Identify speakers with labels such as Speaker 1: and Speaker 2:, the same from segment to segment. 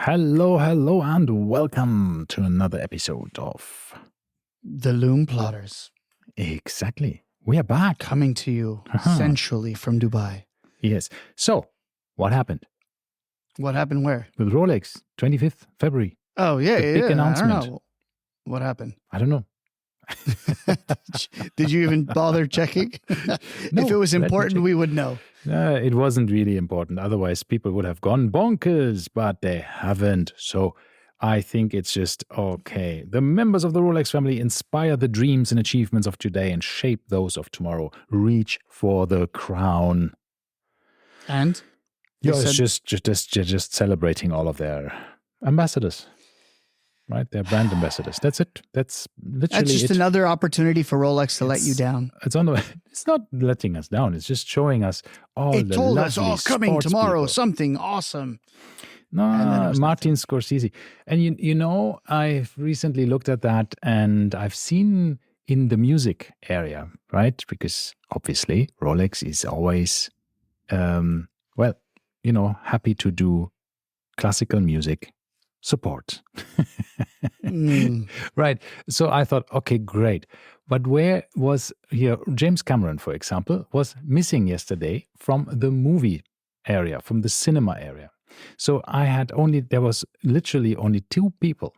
Speaker 1: Hello, and welcome to another episode of
Speaker 2: The Lume Plotters.
Speaker 1: Exactly. We are back.
Speaker 2: Coming to you sensually from Dubai.
Speaker 1: Yes. So, what happened?
Speaker 2: What happened where?
Speaker 1: With Rolex, 25th February.
Speaker 2: Oh, yeah,
Speaker 1: The big announcement.
Speaker 2: I don't know. What happened?
Speaker 1: I don't know.
Speaker 2: Did you even bother checking?
Speaker 1: No,
Speaker 2: if it was important, we would know.
Speaker 1: It wasn't really important. Otherwise, people would have gone bonkers, but they haven't. So I think it's just okay. The members of the Rolex family inspire the dreams and achievements of today and shape those of tomorrow. Reach for the crown.
Speaker 2: And?
Speaker 1: It's just celebrating all of their ambassadors. Right? They're brand ambassadors. That's it. That's literally
Speaker 2: That's just another opportunity for Rolex to let you down.
Speaker 1: It's not letting us down. It's just showing us all the
Speaker 2: told
Speaker 1: lovely
Speaker 2: us, coming tomorrow,
Speaker 1: people.
Speaker 2: something awesome.
Speaker 1: No, Martin Scorsese. And you know, I've recently looked at that and I've seen in the music area, right? Because obviously Rolex is always, happy to do classical music support. Right. So I thought, okay, great. But where was here? James Cameron, for example, was missing yesterday from the movie area, from the cinema area. So there was literally only two people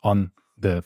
Speaker 1: on the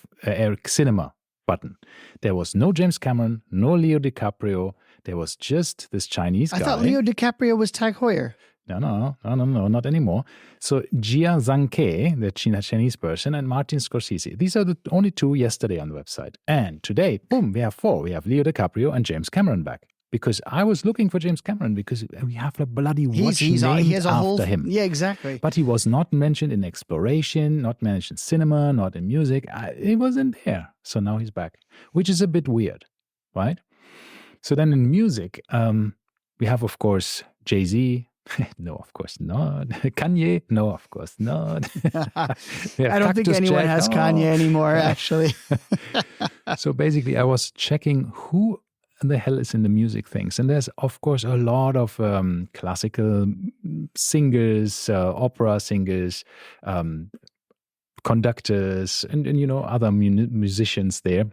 Speaker 1: cinema button. There was no James Cameron, no Leo DiCaprio. There was just this Chinese guy.
Speaker 2: I thought Leo DiCaprio was Tag Heuer.
Speaker 1: No, not anymore. So Jia Zhangke, the Chinese person, and Martin Scorsese. These are the only two yesterday on the website. And today, boom, we have four. We have Leo DiCaprio and James Cameron back. Because I was looking for James Cameron because we have a bloody watch named after him.
Speaker 2: Yeah, exactly.
Speaker 1: But he was not mentioned in exploration, not mentioned in cinema, not in music. He wasn't there. So now he's back, which is a bit weird, right? So then in music, we have, of course, Jay-Z. No, of course not. Kanye? No, of course not.
Speaker 2: I don't think anyone has Kanye anymore, actually.
Speaker 1: So basically, I was checking who the hell is in the music things. And there's, of course, a lot of classical singers, opera singers, conductors, and other musicians there.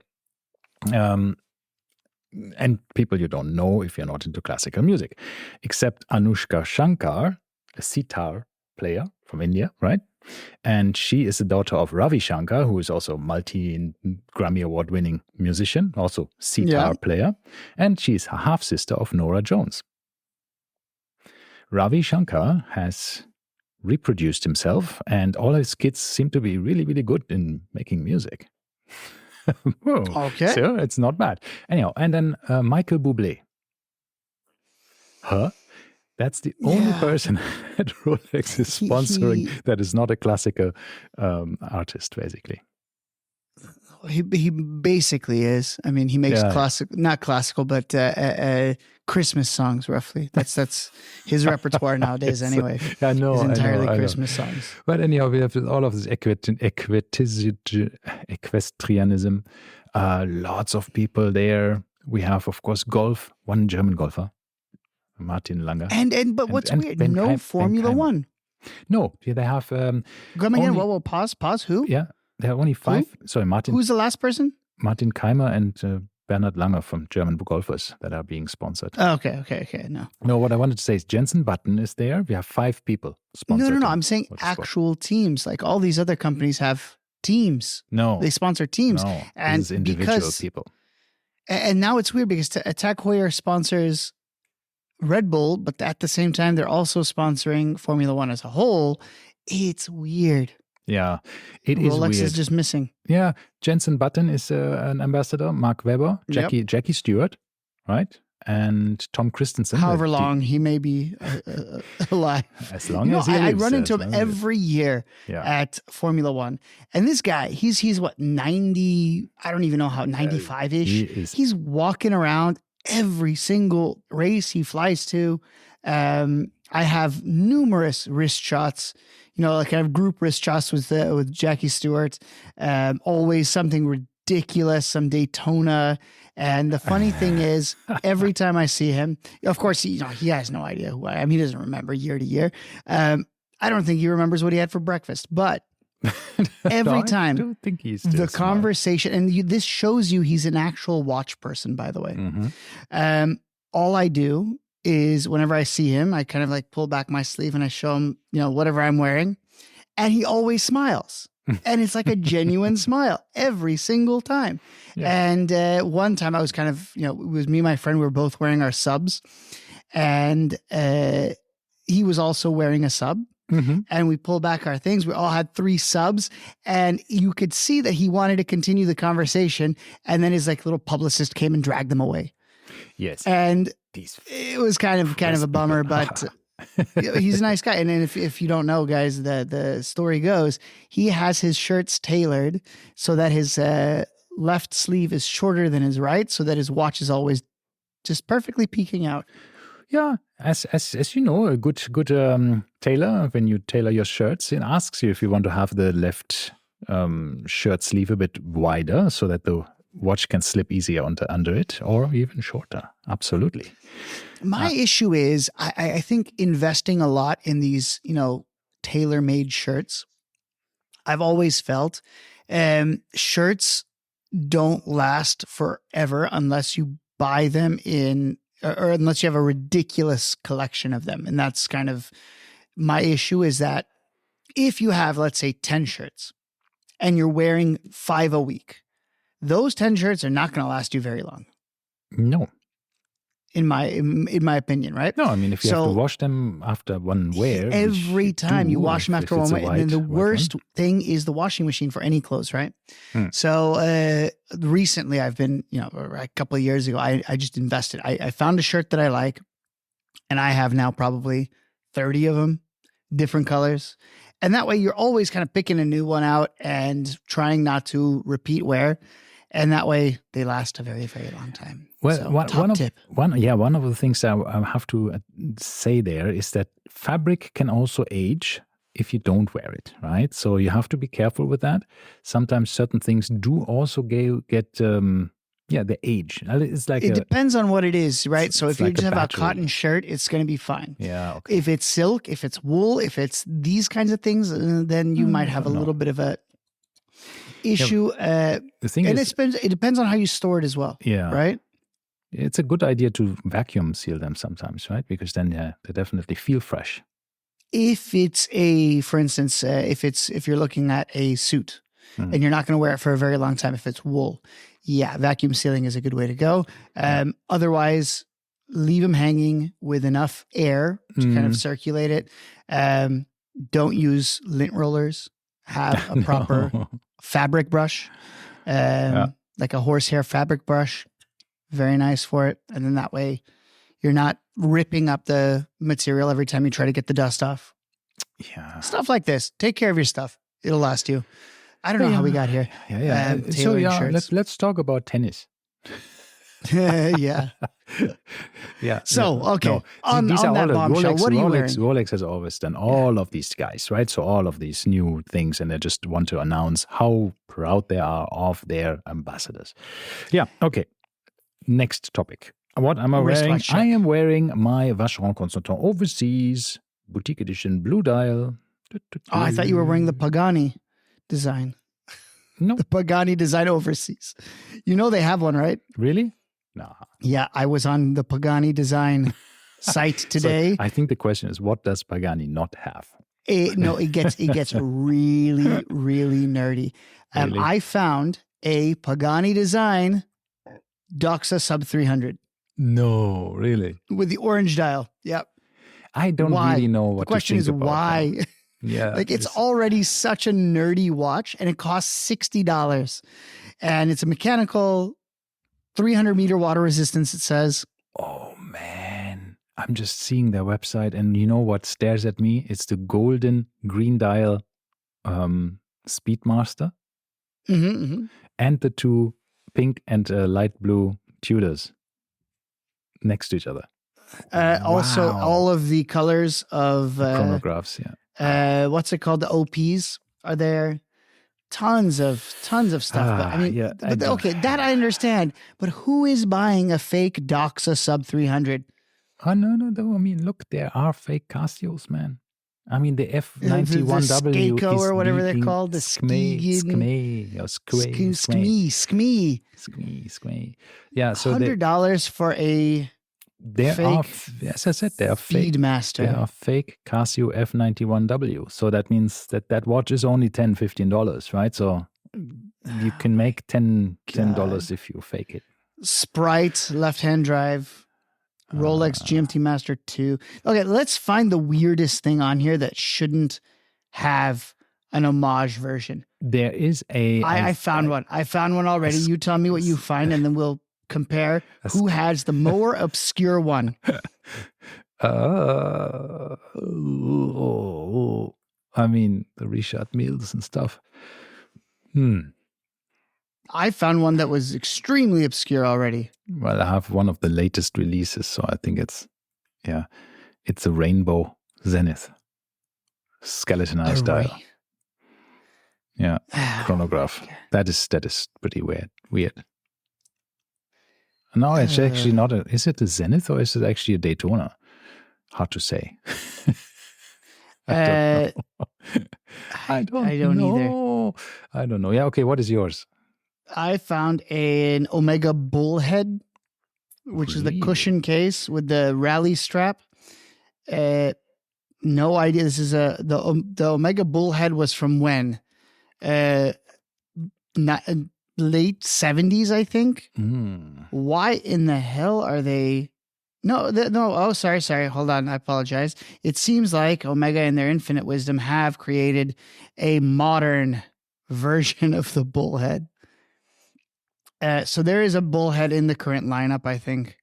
Speaker 1: And people you don't know if you're not into classical music, except Anushka Shankar, a sitar player from India, right? And she is the daughter of Ravi Shankar, who is also a multi-Grammy Award-winning musician, also sitar player. And she's a half-sister of Norah Jones. Ravi Shankar has reproduced himself, and all his kids seem to be really, really good in making music.
Speaker 2: Okay.
Speaker 1: So it's not bad. Anyhow, and then Michael Bublé. That's the only person that Rolex is sponsoring that is not a classical artist, basically.
Speaker 2: He basically is. I mean, he makes not classical, but Christmas songs, roughly. That's his repertoire nowadays, anyway.
Speaker 1: I know.
Speaker 2: It's entirely Christmas songs.
Speaker 1: But anyhow, we have all of this equestrianism. Lots of people there. We have, of course, golf. One German golfer, Martin Langer.
Speaker 2: But what's weird? No Formula One.
Speaker 1: No, they have.
Speaker 2: Come again? Whoa, pause. Who?
Speaker 1: Yeah. There are only five.
Speaker 2: Who?
Speaker 1: Sorry, Martin.
Speaker 2: Who's the last person?
Speaker 1: Martin Keimer and Bernhard Langer from German golfers that are being sponsored.
Speaker 2: Oh, okay. No,
Speaker 1: what I wanted to say is Jensen Button is there. We have 5 people sponsored.
Speaker 2: No. I'm saying actual teams. Like all these other companies have teams.
Speaker 1: No.
Speaker 2: They sponsor teams.
Speaker 1: No,
Speaker 2: and
Speaker 1: this is individual people.
Speaker 2: And now it's weird because Tag Heuer sponsors Red Bull, but at the same time, they're also sponsoring Formula One as a whole. It's weird.
Speaker 1: Yeah, it is weird.
Speaker 2: Rolex is just missing.
Speaker 1: Yeah, Jensen Button is an ambassador. Mark Webber, Jackie Stewart, right? And Tom Christensen.
Speaker 2: However long he may be alive.
Speaker 1: As long as he lives.
Speaker 2: I run into him every year at Formula One. And this guy, he's what, 90, I don't even know how, 95-ish? He's walking around every single race he flies to. I have numerous wrist shots. Like I have group wrist shots with Jackie Stewart. Always something ridiculous, some Daytona. And the funny thing is, every time I see him, of course, he has no idea who I am. He doesn't remember year to year. I I don't think he remembers what he had for breakfast, but every time
Speaker 1: I don't think he's
Speaker 2: the conversation, and this shows you he's an actual watch person, by the way.
Speaker 1: Mm-hmm.
Speaker 2: All I do is whenever I see him, I kind of like pull back my sleeve and I show him, whatever I'm wearing, and he always smiles. And it's like a genuine smile every single time. Yeah. And one time I was kind of, it was me and my friend, we were both wearing our subs, and he was also wearing a sub.
Speaker 1: Mm-hmm.
Speaker 2: And we pulled back our things. We all had 3 subs, and you could see that he wanted to continue the conversation. And then his like little publicist came and dragged them away.
Speaker 1: Yes.
Speaker 2: And it was kind of a bummer, but he's a nice guy. And then if you don't know, guys, the story goes, he has his shirts tailored so that his left sleeve is shorter than his right, so that his watch is always just perfectly peeking out.
Speaker 1: Yeah, as you know, a good tailor, when you tailor your shirts, it asks you if you want to have the left shirt sleeve a bit wider so that the watch can slip easier under it, or even shorter. Absolutely.
Speaker 2: My issue is I think investing a lot in these, tailor-made shirts, I've always felt shirts don't last forever unless you buy them or unless you have a ridiculous collection of them. And that's kind of my issue, is that if you have, let's say, 10 shirts and you're wearing 5 a week, those 10 shirts are not going to last you very long.
Speaker 1: No.
Speaker 2: In my opinion, right?
Speaker 1: No, I mean, if you have to wash them after one wear.
Speaker 2: Every time you wash them after one wear. And then the worst thing is the washing machine for any clothes, right? So recently I've been, a couple of years ago, I just invested. I found a shirt that I like, and I have now probably 30 of them, different colors. And that way you're always kind of picking a new one out and trying not to repeat wear. And that way they last a very, very long time.
Speaker 1: Well,
Speaker 2: so,
Speaker 1: one of the things I have to say there is that fabric can also age if you don't wear it, right? So you have to be careful with that. Sometimes certain things do also get the age. It
Speaker 2: depends on what it is, right? So if you just have a cotton shirt, it's going to be fine.
Speaker 1: Yeah. Okay.
Speaker 2: If it's silk, if it's wool, if it's these kinds of things, then you might have a little bit of a issue.
Speaker 1: The thing is,
Speaker 2: it depends on how you store it as well.
Speaker 1: Yeah.
Speaker 2: Right.
Speaker 1: It's a good idea to vacuum seal them sometimes, right? Because then they definitely feel fresh.
Speaker 2: If it's for instance, if you're looking at a suit and you're not going to wear it for a very long time, if it's wool, vacuum sealing is a good way to go. Otherwise, leave them hanging with enough air to kind of circulate it. Don't use lint rollers. Have a proper fabric brush, like a horsehair fabric brush. Very nice for it. And then that way you're not ripping up the material every time you try to get the dust off.
Speaker 1: Yeah.
Speaker 2: Stuff like this. Take care of your stuff. It'll last you. I don't know how we got here.
Speaker 1: Let's talk about tennis.
Speaker 2: Yeah.
Speaker 1: Yeah.
Speaker 2: So, okay. No. On that bombshell, what are you wearing?
Speaker 1: Rolex has always done all of these guys, right? So all of these new things, and they just want to announce how proud they are of their ambassadors. Yeah. Okay. Next topic. What am I wearing? I am wearing my Vacheron Constantin Overseas Boutique Edition Blue Dial.
Speaker 2: Oh, I thought you were wearing the Pagani design.
Speaker 1: No.
Speaker 2: The Pagani design Overseas. You know they have one, right?
Speaker 1: Really? No.
Speaker 2: Yeah, I was on the Pagani design site today.
Speaker 1: So I think the question is, what does Pagani not have?
Speaker 2: It gets really, really nerdy.
Speaker 1: Really?
Speaker 2: I found a Pagani design Doxa Sub 300.
Speaker 1: No, really?
Speaker 2: With the orange dial. Yep.
Speaker 1: I don't really know what
Speaker 2: the question
Speaker 1: to
Speaker 2: is
Speaker 1: think about
Speaker 2: why.
Speaker 1: That. Yeah.
Speaker 2: It's already such a nerdy watch, and it costs $60. And it's a mechanical 300-meter water resistance, it says.
Speaker 1: Oh, man. I'm just seeing their website, and you know what stares at me? It's the golden green dial Speedmaster and the 2 pink and light blue Tudors next to each other.
Speaker 2: Also, all of the colors of
Speaker 1: chronographs,
Speaker 2: what's it called? The OPs are there. Tons of stuff. But, I mean, that I understand. But who is buying a fake Doxa Sub 300?
Speaker 1: Oh, no. I mean, look, there are fake Casios, man. I mean, the F91W
Speaker 2: the Skako
Speaker 1: is
Speaker 2: or whatever they're
Speaker 1: leaking
Speaker 2: called. The
Speaker 1: Skmee. Yeah, so
Speaker 2: $100 for a fake.
Speaker 1: As I said, they are fake.
Speaker 2: Speedmaster.
Speaker 1: They are fake Casio F91W. So that means that watch is only $10, $15, right? So you can make $10 if you fake it.
Speaker 2: Sprite, left-hand drive, Rolex GMT Master 2. Okay, let's find the weirdest thing on here that shouldn't have an homage version.
Speaker 1: There is a...
Speaker 2: I found one. I found one already. You tell me what you find, and then we'll compare who has the more obscure one.
Speaker 1: I mean, the Richard Milles and stuff.
Speaker 2: I found one that was extremely obscure already.
Speaker 1: Well, I have one of the latest releases, so I think it's a Rainbow Zenith. Skeletonized dial. Yeah, chronograph. That is pretty weird. No, it's actually not is it a Zenith or is it actually a Daytona? Hard to say. I don't know. I don't know. Yeah, okay, what is yours?
Speaker 2: I found an Omega Bullhead, which is the cushion case with the rally strap. No idea. This is the Omega Bullhead was from when? Late 70s, I think. Why in the hell are they? No. Oh, sorry. Hold on. I apologize. It seems like Omega, in their infinite wisdom, have created a modern version of the Bullhead. So there is a Bullhead in the current lineup, I think.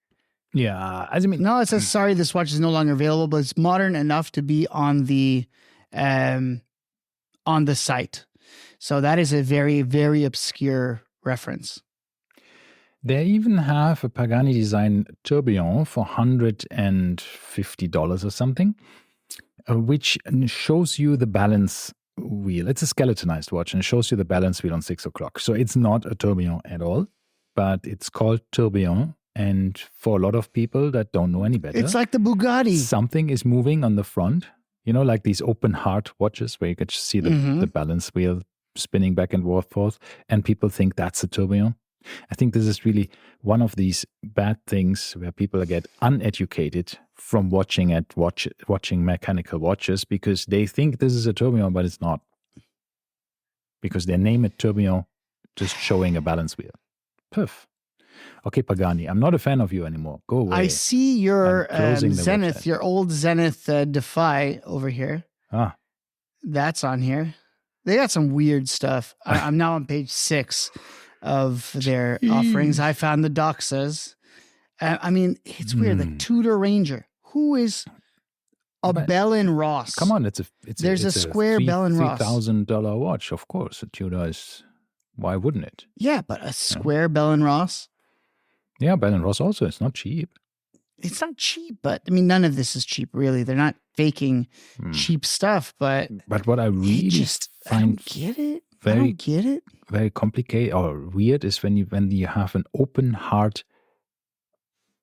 Speaker 1: Yeah,
Speaker 2: no, it says sorry, this watch is no longer available, but it's modern enough to be on the site. So that is a very, very obscure reference.
Speaker 1: They even have a Pagani design tourbillon for $150 or something, which shows you the balance wheel. It's a skeletonized watch and it shows you the balance wheel on 6 o'clock. So it's not a tourbillon at all, but it's called tourbillon. And for a lot of people that don't know any better,
Speaker 2: it's like the Bugatti.
Speaker 1: Something is moving on the front, like these open heart watches where you can just see the balance wheel spinning back and forth. And people think that's a tourbillon. I think this is really one of these bad things where people get uneducated from watching mechanical watches because they think this is a tourbillon, but it's not. Because they name it tourbillon, just showing a balance wheel. Puff. Okay, Pagani, I'm not a fan of you anymore. Go away.
Speaker 2: I see your Zenith, your old Zenith Defy over here. That's on here. They got some weird stuff. I'm now on page 6 of their offerings. I found the Doxas. It's weird. The Tudor Ranger. Who is a Bell & Ross?
Speaker 1: Come on, there's
Speaker 2: a square Bell & Ross.
Speaker 1: $3,000 watch, of course. A Tudor is. Why wouldn't it?
Speaker 2: Yeah, but a square Bell & Ross.
Speaker 1: Yeah, Bell & Ross also. It's not cheap.
Speaker 2: It's not cheap, but none of this is cheap, really. They're not faking cheap stuff, but
Speaker 1: what I really find
Speaker 2: I don't get it.
Speaker 1: Very complicated or weird is when you have an open heart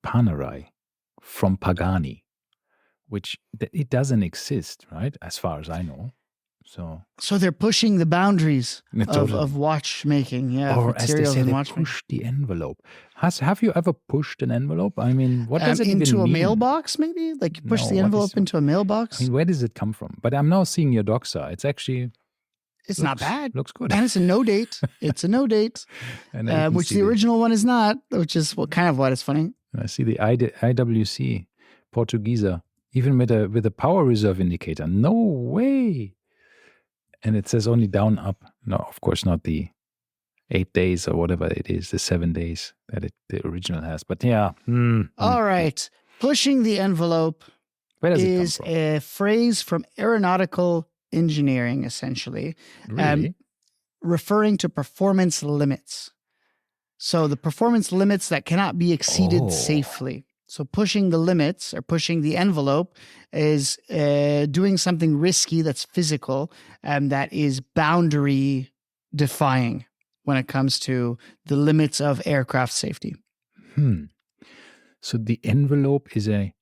Speaker 1: Panerai from Pagani, which it doesn't exist, right? As far as I know. So
Speaker 2: they're pushing the boundaries of watchmaking,
Speaker 1: or as they say, they push the envelope. Have you ever pushed an envelope? I mean, what does it even mean?
Speaker 2: Into a mailbox, maybe? Like you push the envelope into a mailbox?
Speaker 1: Where does it come from? But I'm now seeing your Doxa. It's actually...
Speaker 2: It's not bad.
Speaker 1: Looks good.
Speaker 2: And it's a no date. It's a no date, which the original one is not, which is what is funny.
Speaker 1: I see the IWC Portuguesa, even with a power reserve indicator. No way. And it says only down, up. No, of course not the 8 days or whatever it is, the 7 days that the original has. But yeah.
Speaker 2: All right. Pushing the envelope is a phrase from aeronautical engineering, essentially.
Speaker 1: Really?
Speaker 2: Referring to performance limits. So the performance limits that cannot be exceeded safely. So pushing the limits or pushing the envelope is doing something risky that's physical and that is boundary defying when it comes to the limits of aircraft safety.
Speaker 1: So the envelope is a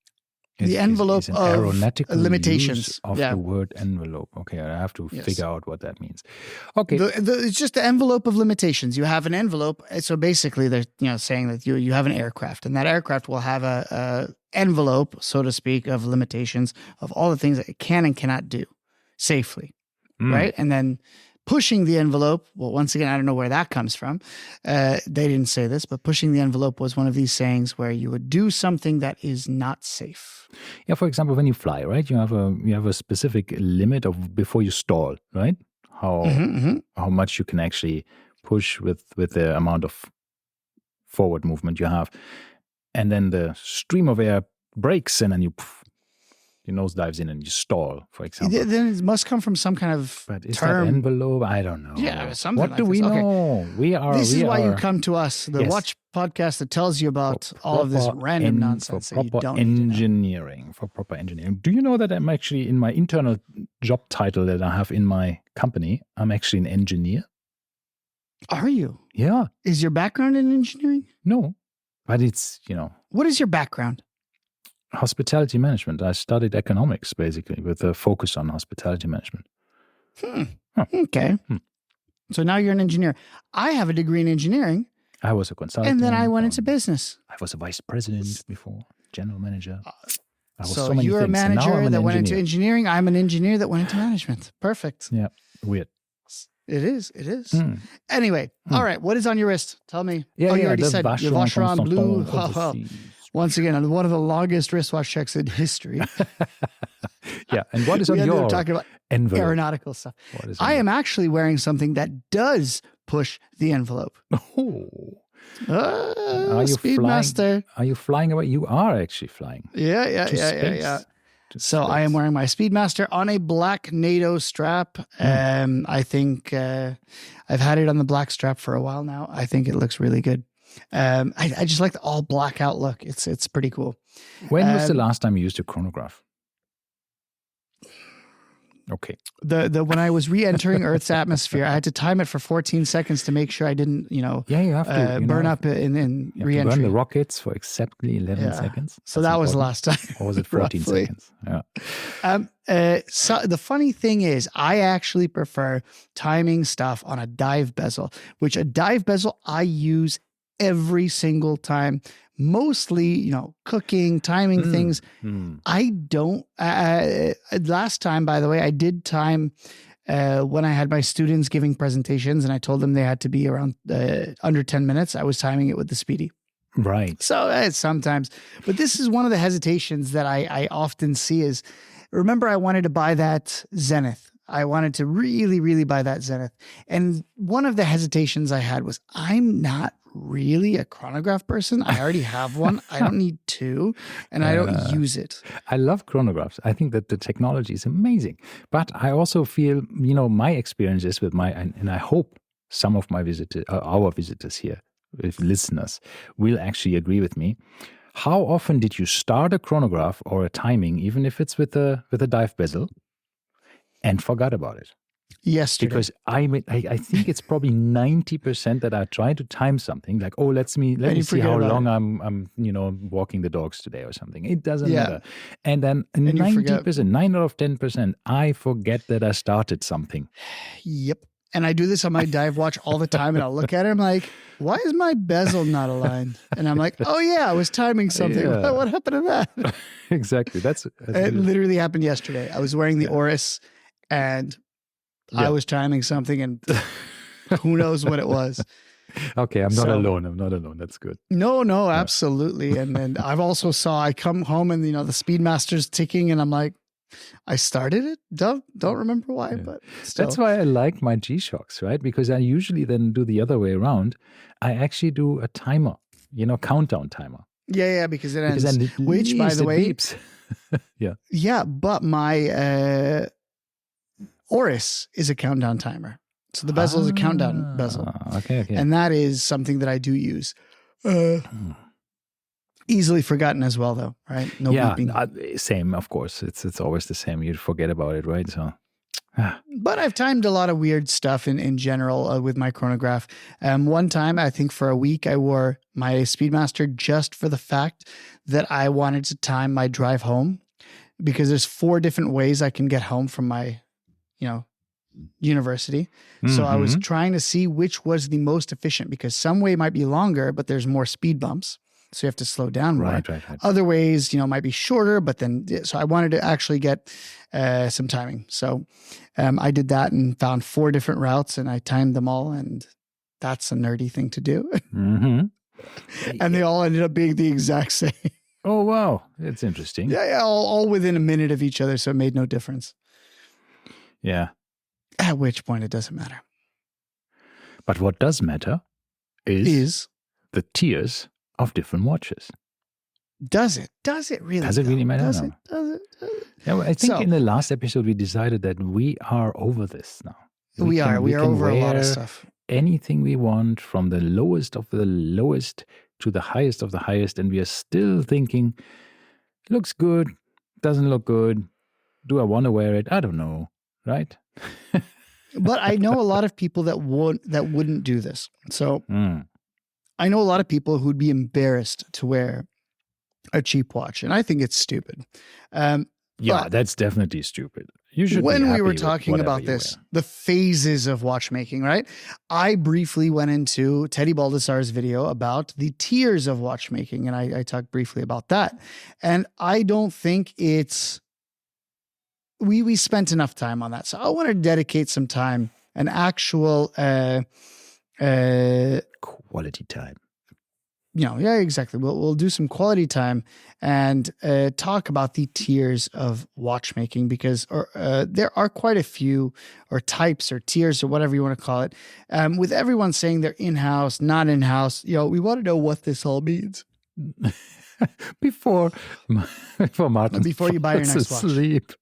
Speaker 2: The envelope
Speaker 1: is an
Speaker 2: of
Speaker 1: aeronautical
Speaker 2: limitations
Speaker 1: use of the word envelope. Okay, I have to figure out what that means. Okay,
Speaker 2: it's just the envelope of limitations. You have an envelope, so basically they're saying that you have an aircraft, and that aircraft will have a envelope, so to speak, of limitations of all the things that it can and cannot do safely, right? And then pushing the envelope, well, once again, I don't know where that comes from. They didn't say this, but pushing the envelope was one of these sayings where you would do something that is not safe.
Speaker 1: Yeah, for example, when you fly, right? You have a specific limit of before you stall, right? How much you can actually push with the amount of forward movement you have. And then the stream of air breaks and then your nose dives in and you stall, for example.
Speaker 2: Then it must come from some kind of
Speaker 1: but is
Speaker 2: term.
Speaker 1: That envelope? I don't know.
Speaker 2: Yeah, something
Speaker 1: what
Speaker 2: like
Speaker 1: do we
Speaker 2: this.
Speaker 1: know?
Speaker 2: Okay. This is why you come to us, the Watch podcast that tells you about all of this random nonsense.
Speaker 1: For proper engineering. Do you know that I'm actually, in my internal job title that I have in my company, I'm actually an engineer?
Speaker 2: Are you?
Speaker 1: Yeah.
Speaker 2: Is your background in engineering?
Speaker 1: No, but it's,
Speaker 2: What is your background?
Speaker 1: Hospitality management. I studied economics, basically, with a focus on hospitality management.
Speaker 2: Okay. So now you're an engineer. I have a degree in engineering.
Speaker 1: I was a consultant.
Speaker 2: And then I went into business.
Speaker 1: I was a vice president before, general manager. I was
Speaker 2: so you're a manager that went into engineering. I'm an engineer that went into management. Perfect.
Speaker 1: Yeah. Weird.
Speaker 2: It is. Anyway, all right. What is on your wrist? Tell me.
Speaker 1: Yeah,
Speaker 2: you already said
Speaker 1: your
Speaker 2: Vacheron Blue. Once again, one of the longest wristwatch checks in history.
Speaker 1: Yeah. And what is on your
Speaker 2: talking about
Speaker 1: envelope?
Speaker 2: Aeronautical stuff. I am actually wearing something that does push the envelope.
Speaker 1: Oh. Are you
Speaker 2: Speedmaster.
Speaker 1: Are you flying away? You are actually flying.
Speaker 2: Yeah. So I am wearing my Speedmaster on a black NATO strap. I think I've had it on the black strap for a while now. I think it looks really good. I just like the all black outlook. It's pretty cool.
Speaker 1: When was the last time you used a chronograph? Okay.
Speaker 2: When I was re-entering Earth's atmosphere, I had to time it for 14 seconds to make sure I didn't,
Speaker 1: you have to
Speaker 2: burn up in re-entry.
Speaker 1: Burn the rockets for exactly 11 seconds.
Speaker 2: So that was the last time.
Speaker 1: Or was it 14 seconds?
Speaker 2: Yeah. So the funny thing is, I actually prefer timing stuff on a dive bezel, which a dive bezel I use every single time. Mostly, cooking, timing things. I don't. Last time, by the way, I did time when I had my students giving presentations and I told them they had to be around under 10 minutes. I was timing it with the Speedy.
Speaker 1: Right.
Speaker 2: So sometimes, but this is one of the hesitations that I often see is, remember I wanted to buy that Zenith. I wanted to really, really buy that Zenith. And one of the hesitations I had was, I'm not really a chronograph person. I already have one. I don't need two, and I don't use it.
Speaker 1: I love chronographs. I think that the technology is amazing. But I also feel, my experiences with and I hope some of my visitors, our visitors here, with listeners, will actually agree with me. How often did you start a chronograph or a timing, even if it's with a dive bezel, and forgot about it?
Speaker 2: Yesterday.
Speaker 1: Because I think it's probably 90% that I try to time something like, let me see how long I'm walking the dogs today or something. It doesn't matter. And then 90%, 9 out of 10%, I forget that I started something.
Speaker 2: Yep. And I do this on my dive watch all the time, and I'll look at it. I'm like, why is my bezel not aligned? And I'm like, oh yeah, I was timing something. Yeah. What happened to that?
Speaker 1: Exactly.
Speaker 2: It literally happened yesterday. I was wearing the Oris and I was timing something, and who knows what it was.
Speaker 1: Okay, I'm not alone. That's good.
Speaker 2: No, absolutely. And then I come home and the Speedmaster's ticking, and I'm like, I started it. Don't remember why, but still.
Speaker 1: That's why I like my G-Shocks, right? Because I usually then do the other way around. I actually do a timer, countdown timer.
Speaker 2: Yeah, because it ends. Which, by the way,
Speaker 1: beeps.
Speaker 2: Yeah, but my Oris is a countdown timer. So the bezel is a countdown bezel.
Speaker 1: Okay.
Speaker 2: And that is something that I do use. Easily forgotten as well, though, right? No beeping.
Speaker 1: Same, of course. It's always the same. You forget about it, right? So,
Speaker 2: But I've timed a lot of weird stuff in general with my chronograph. One time, I think for a week, I wore my Speedmaster just for the fact that I wanted to time my drive home, because there's 4 different ways I can get home from my, university. So I was trying to see which was the most efficient, because some way might be longer, but there's more speed bumps. So you have to slow down more.
Speaker 1: Right.
Speaker 2: Other ways, might be shorter, but then, so I wanted to actually get some timing. So I did that and found 4 different routes, and I timed them all. And that's a nerdy thing to do. And they all ended up being the exact same.
Speaker 1: Oh, wow. That's interesting.
Speaker 2: Yeah. All within a minute of each other. So it made no difference.
Speaker 1: Yeah.
Speaker 2: At which point it doesn't matter.
Speaker 1: But what does matter is the tiers of different watches.
Speaker 2: Does it? Does it really?
Speaker 1: Does it really matter?
Speaker 2: Does
Speaker 1: no.
Speaker 2: it? Does it?
Speaker 1: Yeah, well, I think in the last episode we decided that we are over this now.
Speaker 2: We are over a lot of stuff.
Speaker 1: Anything we want, from the lowest of the lowest to the highest of the highest, and we are still thinking, looks good, doesn't look good. Do I want to wear it? I don't know, right?
Speaker 2: But I know a lot of people that wouldn't do this. So I know a lot of people who'd be embarrassed to wear a cheap watch, and I think it's stupid.
Speaker 1: Yeah, that's definitely stupid. You should.
Speaker 2: When we were talking about this, the phases of watchmaking, right? I briefly went into Teddy Baldassarre's video about the tiers of watchmaking, and I talked briefly about that. And I don't think it's we spent enough time on that. So I want to dedicate some time, an actual
Speaker 1: quality time.
Speaker 2: Yeah, exactly. We'll do some quality time and talk about the tiers of watchmaking, because there are quite a few, or types or tiers or whatever you want to call it. With everyone saying they're in-house, not in-house, we want to know what this all means.
Speaker 1: Before Martin,
Speaker 2: before you buy your next watch.
Speaker 1: Sleep.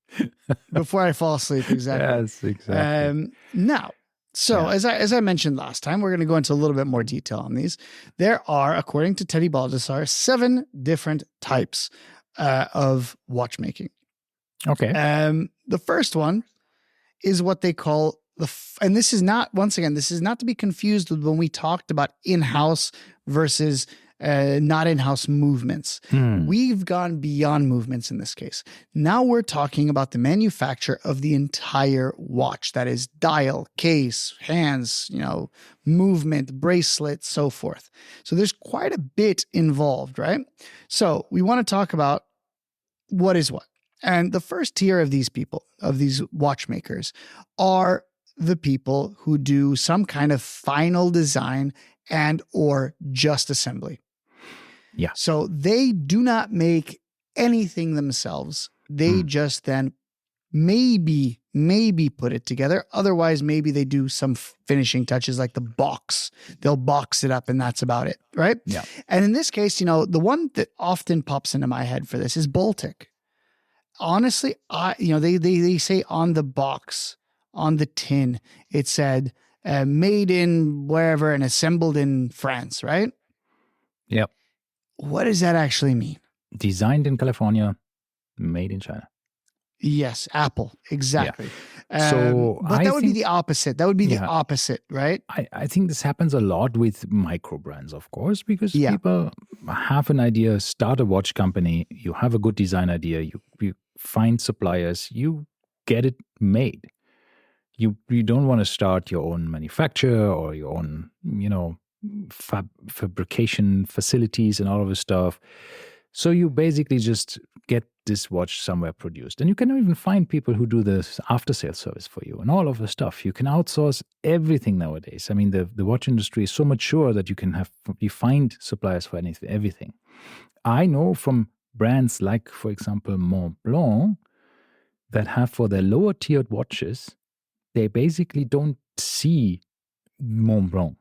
Speaker 2: Before I fall asleep, exactly.
Speaker 1: Yes, exactly.
Speaker 2: Now. So as I mentioned last time, we're going to go into a little bit more detail on these. There are, according to Teddy Baldassarre, 7 different types of watchmaking.
Speaker 1: Okay.
Speaker 2: The first one is what they call and this is not, once again, this is not to be confused with when we talked about in-house versus not in-house movements. We've gone beyond movements in this case. Now we're talking about the manufacture of the entire watch. That is dial, case, hands, movement, bracelet, so forth. So there's quite a bit involved, right? So we want to talk about what is what. And the first tier of these people, of these watchmakers, are the people who do some kind of final design and or just assembly.
Speaker 1: Yeah.
Speaker 2: So they do not make anything themselves. They just then maybe put it together. Otherwise, maybe they do some finishing touches like the box. They'll box it up and that's about it, right?
Speaker 1: Yeah.
Speaker 2: And in this case, the one that often pops into my head for this is Baltic. Honestly, they say on the box, on the tin, it said made in wherever and assembled in France, right?
Speaker 1: Yep.
Speaker 2: What does that actually mean?
Speaker 1: Designed in California, made in China.
Speaker 2: Yes, Apple, exactly.
Speaker 1: Yeah.
Speaker 2: But that would be the opposite. That would be the opposite, right?
Speaker 1: I think this happens a lot with micro brands, of course, because people have an idea, start a watch company, you have a good design idea, you find suppliers, you get it made. You don't want to start your own manufacturer or your own, fabrication facilities and all of this stuff. So you basically just get this watch somewhere produced. And you can even find people who do this after-sales service for you and all of the stuff. You can outsource everything nowadays. I mean, the watch industry is so mature that you find suppliers for everything. I know from brands like, for example, Montblanc, that have for their lower tiered watches, they basically don't see Montblanc.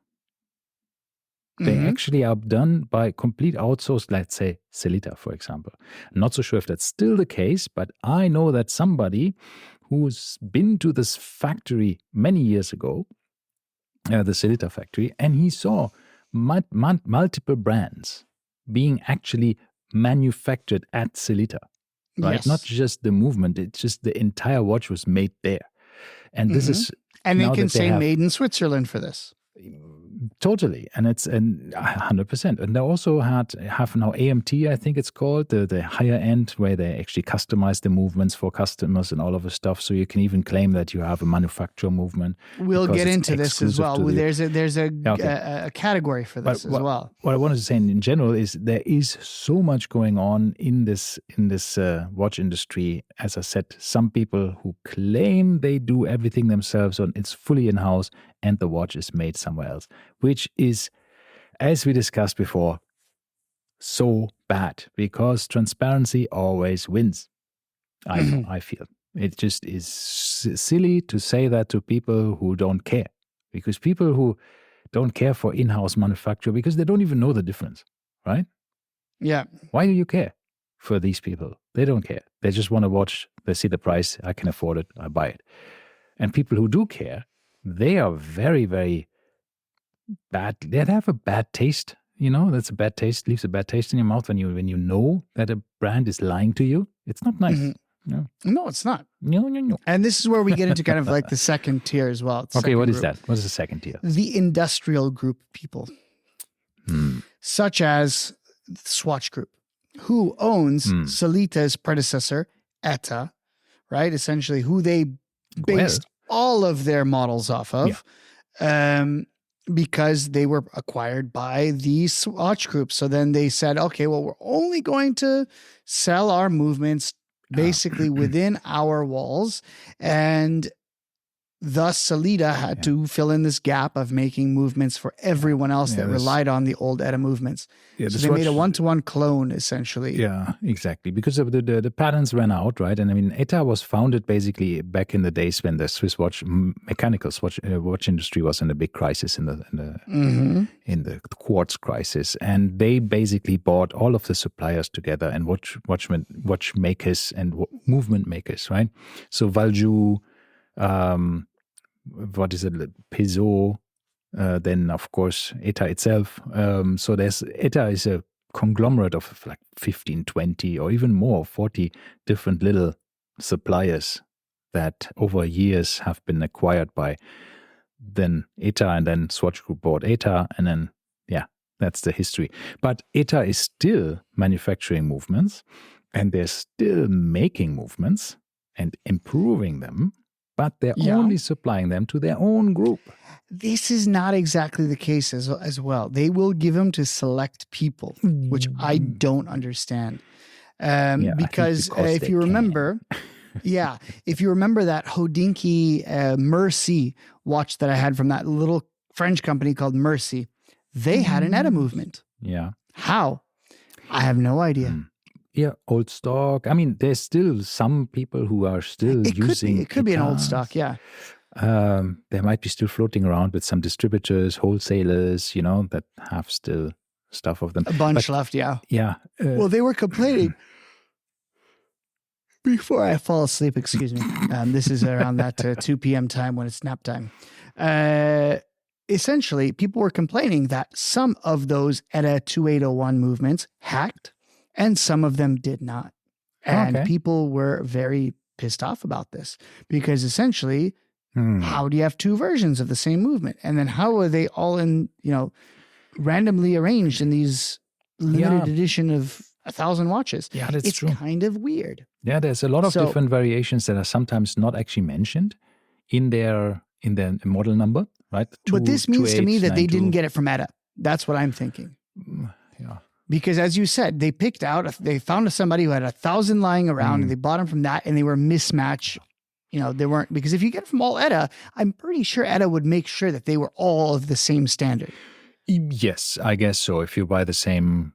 Speaker 1: They actually are done by complete outsourced, let's say, Sellita, for example. I'm not so sure if that's still the case, but I know that somebody who's been to this factory many years ago, the Sellita factory, and he saw multiple brands being actually manufactured at Sellita, right?
Speaker 2: Yes.
Speaker 1: Not just the movement, it's just the entire watch was made there. And this is
Speaker 2: and they can say made in Switzerland for this.
Speaker 1: Totally, and it's 100%. And they also have now AMT, I think it's called, the higher end, where they actually customize the movements for customers and all of the stuff. So you can even claim that you have a manufacturer movement.
Speaker 2: We'll get into this as well. There's a category for this as well.
Speaker 1: What I wanted to say in general is there is so much going on in this watch industry. As I said, some people who claim they do everything themselves and it's fully in-house, and the watch is made somewhere else, which is, as we discussed before, so bad because transparency always wins. I feel it just is silly to say that to people who don't care, because people who don't care for in-house manufacture because they don't even know the difference, right?
Speaker 2: Yeah.
Speaker 1: Why do you care for these people? They don't care. They just want to watch. They see the price. I can afford it. I buy it. And people who do care, they are very, very bad. They have a bad taste. That's a bad taste. Leaves a bad taste in your mouth when you know that a brand is lying to you. It's not nice.
Speaker 2: No, it's not.
Speaker 1: No.
Speaker 2: And this is where we get into kind of like the second tier as well.
Speaker 1: Okay, what is that? What is the second tier?
Speaker 2: The industrial group people, such as Swatch Group, who owns Sellita's predecessor, ETA, right? Essentially, who they based all of their models off of, because they were acquired by the Swatch Group. So then they said, okay, well, we're only going to sell our movements basically within our walls. And thus Sellita had to fill in this gap of making movements for everyone else that relied on the old ETA movements. So they made a one-to-one clone, essentially.
Speaker 1: Yeah, exactly. Because of the patents ran out, right? And I mean, ETA was founded basically back in the days when the Swiss mechanical watch industry was in a big crisis in the quartz crisis, and they basically bought all of the suppliers together and watchmakers and movement makers, right? So Valjoux, what is it? Peugeot, then of course ETA itself. So ETA is a conglomerate of like 15, 20 or even more, 40 different little suppliers that over years have been acquired by then ETA, and then Swatch Group bought ETA, and then that's the history. But ETA is still manufacturing movements, and they're still making movements and improving them, but they're only supplying them to their own group.
Speaker 2: This is not exactly the case as well. They will give them to select people, which I don't understand. Because if you remember, if you remember that Hodinkee Mercy watch that I had from that little French company called Mercy, they had an ETA movement.
Speaker 1: Yeah.
Speaker 2: How? I have no idea.
Speaker 1: Yeah, old stock. I mean, there's still some people who are still using
Speaker 2: it. Could be an old stock, yeah.
Speaker 1: There might be still floating around with some distributors, wholesalers, that have still stuff of them.
Speaker 2: A bunch left, yeah.
Speaker 1: Yeah.
Speaker 2: Well, they were complaining. Before I fall asleep, excuse me. This is around that 2 p.m. time when it's nap time. Essentially, people were complaining that some of those ETA 2801 movements hacked, and some of them did not. And people were very pissed off about this because essentially, how do you have two versions of the same movement? And then how are they all randomly arranged in these limited edition of 1,000 watches?
Speaker 1: Yeah, that's true.
Speaker 2: It's kind of weird.
Speaker 1: Yeah, there's a lot of different variations that are sometimes not actually mentioned in their model number, right?
Speaker 2: But this means to me that they didn't get it from ETA. That's what I'm thinking.
Speaker 1: Yeah.
Speaker 2: Because as you said, they found somebody who had 1,000 lying around and they bought them from that, and they were mismatched. They weren't, because if you get it from all ETA, I'm pretty sure ETA would make sure that they were all of the same standard.
Speaker 1: Yes, I guess so. If you buy the same,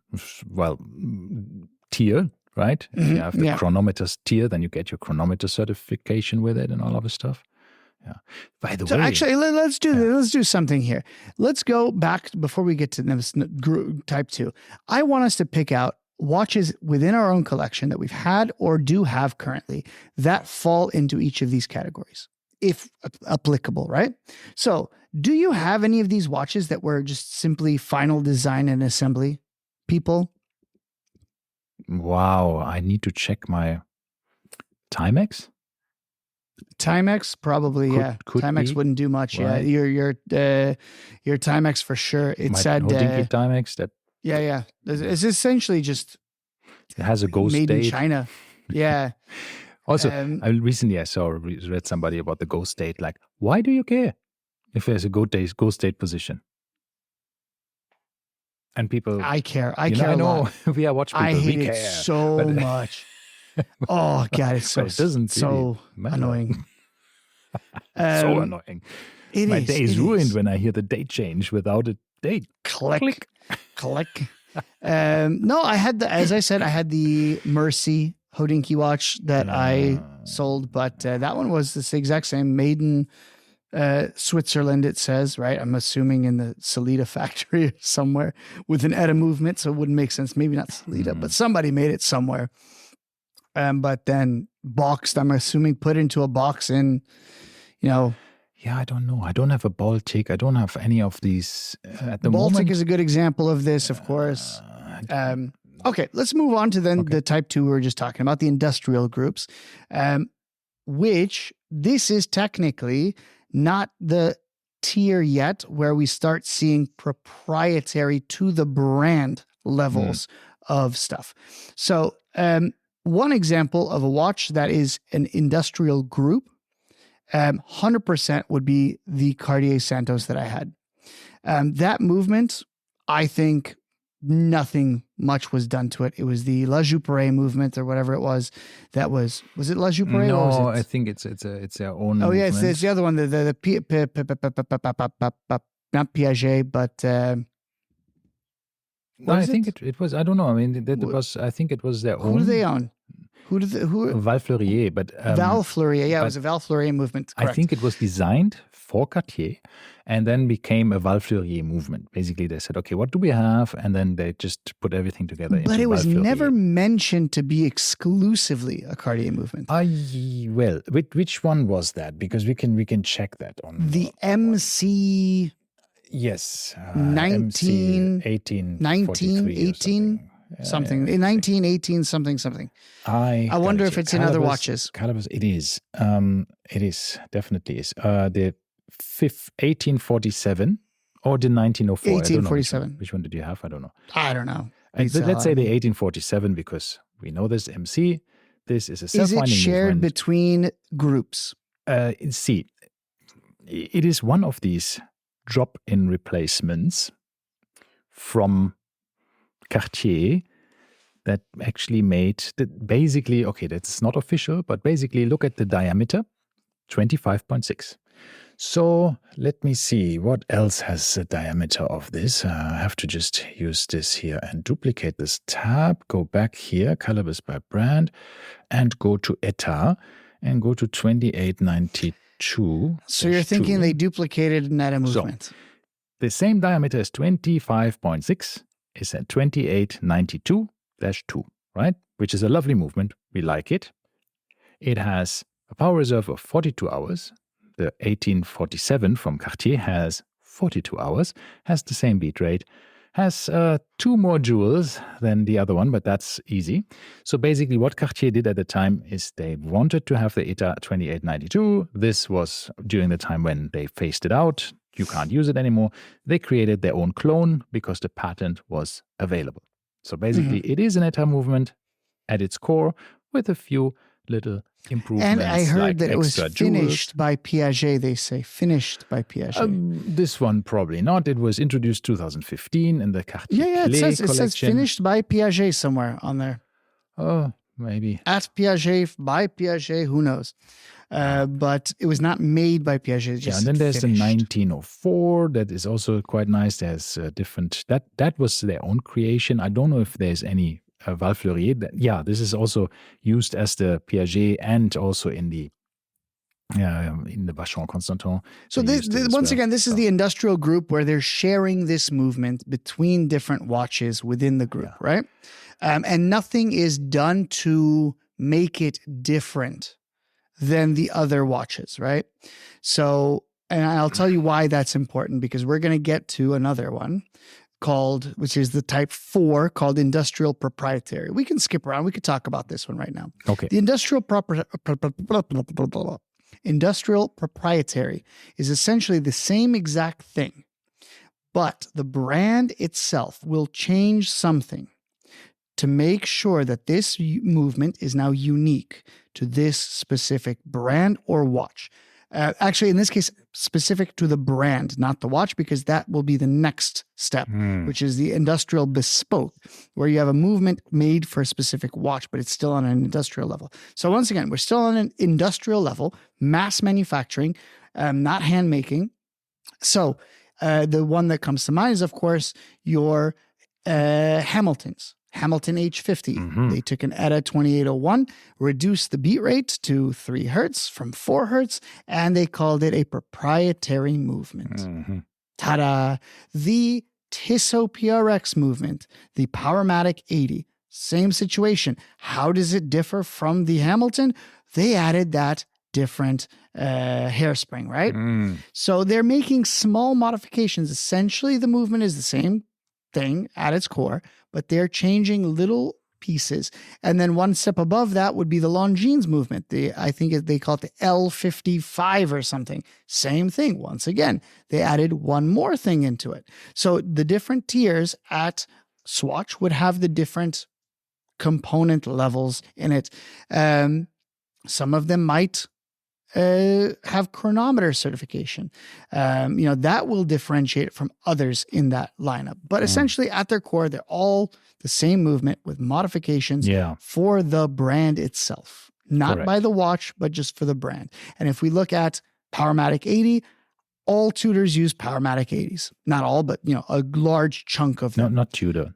Speaker 1: tier, right? If you have the chronometers tier, then you get your chronometer certification with it and all of the stuff. Yeah. By the way,
Speaker 2: actually, let's do something here. Let's go back before we get to this type 2. I want us to pick out watches within our own collection that we've had or do have currently that fall into each of these categories, if applicable, right? So, do you have any of these watches that were just simply final design and assembly people?
Speaker 1: Wow, I need to check my Timex.
Speaker 2: Timex probably,
Speaker 1: Could
Speaker 2: Timex
Speaker 1: be,
Speaker 2: wouldn't do much.
Speaker 1: right?
Speaker 2: Yeah, your Timex for sure. It said
Speaker 1: Hodinkee Timex that.
Speaker 2: Yeah. It's essentially just
Speaker 1: it has a ghost
Speaker 2: made
Speaker 1: date.
Speaker 2: in China. Yeah.
Speaker 1: Also, recently I read somebody about the ghost date. Like, why do you care if there's a ghost date position? And people,
Speaker 2: I care. I care.
Speaker 1: I
Speaker 2: a
Speaker 1: know
Speaker 2: lot.
Speaker 1: we are watch people.
Speaker 2: I hate
Speaker 1: we
Speaker 2: it
Speaker 1: care
Speaker 2: so much. Oh God, it's so
Speaker 1: it doesn't
Speaker 2: so
Speaker 1: really
Speaker 2: annoying.
Speaker 1: So annoying. My day is ruined when I hear the date change without a date.
Speaker 2: Click. No, I had as I said, I had the Mercy Hodinkee watch that I sold, but that one was the exact same, made in Switzerland. It says, right? I'm assuming in the Salida factory somewhere with an ETA movement, so it wouldn't make sense. Maybe not Salida, but somebody made it somewhere. But then boxed, I'm assuming, put into a box in,
Speaker 1: Yeah, I don't know. I don't have a Baltic. I don't have any of these at the moment.
Speaker 2: Baltic is a good example of this, of course. Okay, let's move on to the type 2 we were just talking about, the industrial groups, which this is technically not the tier yet where we start seeing proprietary to the brand levels of stuff. So one example of a watch that is an industrial group, 100% would be the Cartier Santos that I had. That movement, I think nothing much was done to it. It was the La Jouperet movement or whatever it was. That was it La Jouperet?
Speaker 1: No, I think it's their own.
Speaker 2: Oh yeah, it's the other one. The not Piaget, but
Speaker 1: no, I think it was. I don't know. I mean, that was. I think it was their own.
Speaker 2: Who do they own? Who?
Speaker 1: Val Fleurier, but
Speaker 2: Val Fleurier. Yeah, it was a Val Fleurier movement. Correct.
Speaker 1: I think it was designed for Cartier, and then became a Val Fleurier movement. Basically, they said, "Okay, what do we have?" And then they just put everything together.
Speaker 2: But it was never mentioned to be exclusively a Cartier movement.
Speaker 1: Well, which one was that? Because we can check that on
Speaker 2: the MC.
Speaker 1: Yes,
Speaker 2: 1918 something in 1918 something.
Speaker 1: I
Speaker 2: wonder if it's in other watches.
Speaker 1: Calibers, it is. It is definitely is. The 1847 or the 1904.
Speaker 2: 1847.
Speaker 1: Which one did you have? I don't know.
Speaker 2: Let's
Speaker 1: say the 1847 because we know this MC. This is a self-winding
Speaker 2: movement. Is it shared
Speaker 1: movement
Speaker 2: between groups?
Speaker 1: See, it is one of these drop-in replacements from Cartier that actually made basically, okay, that's not official, but basically look at the diameter, 25.6. So let me see what else has a diameter of this. I have to just use this here and duplicate this tab, go back here, calibers by brand, and go to ETA and go to 2892.
Speaker 2: So you're thinking they duplicated an ETA movement.
Speaker 1: So, the same diameter as 25.6 is at 2892-2, right? Which is a lovely movement. We like it. It has a power reserve of 42 hours. The 1847 from Cartier has 42 hours, has the same beat rate, has 2 more jewels than the other one, but that's easy. So basically what Cartier did at the time is they wanted to have the ETA 2892. This was during the time when they phased it out. You can't use it anymore. They created their own clone because the patent was available. So basically it is an ETA movement at its core with a few little improvements.
Speaker 2: And I heard that it was finished
Speaker 1: jewels.
Speaker 2: By Piaget, they say. Finished by Piaget.
Speaker 1: This one probably not. It was introduced 2015 in the Cartier
Speaker 2: it says finished by Piaget somewhere on there.
Speaker 1: Oh, maybe.
Speaker 2: At Piaget, by Piaget, who knows? But it was not made by Piaget.
Speaker 1: And then there's the 1904 that is also quite nice. There's different, that was their own creation. I don't know if there's any Val Fleurier. This is also used as the Piaget and also in the Vacheron Constantin.
Speaker 2: So once again, this is the industrial group where they're sharing this movement between different watches within the group, right? And nothing is done to make it different than the other watches, right? So, and I'll tell you why that's important, because we're going to get to another one which is the type 4, called industrial proprietary. We can skip around. We could talk about this one right now.
Speaker 1: Okay.
Speaker 2: The Industrial proprietary is essentially the same exact thing, but the brand itself will change something to make sure that this movement is now unique to this specific brand or watch. Actually, in this case, specific to the brand, not the watch, because that will be the next step, which is the industrial bespoke, where you have a movement made for a specific watch, but it's still on an industrial level. So once again, we're still on an industrial level, mass manufacturing, not hand making. So the one that comes to mind is, of course, your Hamiltons. Hamilton H50. They took an ETA 2801, reduced the beat rate to 3 hertz from 4 hertz, and they called it a proprietary movement. Ta-da! The Tissot PRX movement, the Powermatic 80, same situation. How does it differ from the Hamilton? They added that different hairspring, right? So they're making small modifications. Essentially, the movement is the same thing at its core, but they're changing little pieces. And then one step above that would be the Longines movement. I think they call it the L55 or something. Same thing. Once again, they added one more thing into it. So the different tiers at Swatch would have the different component levels in it. Some of them might have chronometer certification. That will differentiate it from others in that lineup. But essentially, at their core, they're all the same movement with modifications for the brand itself. Not by the watch, but just for the brand. And if we look at Powermatic 80, all Tudors use Powermatic 80s. Not all, but a large chunk of them.
Speaker 1: Not Tudor.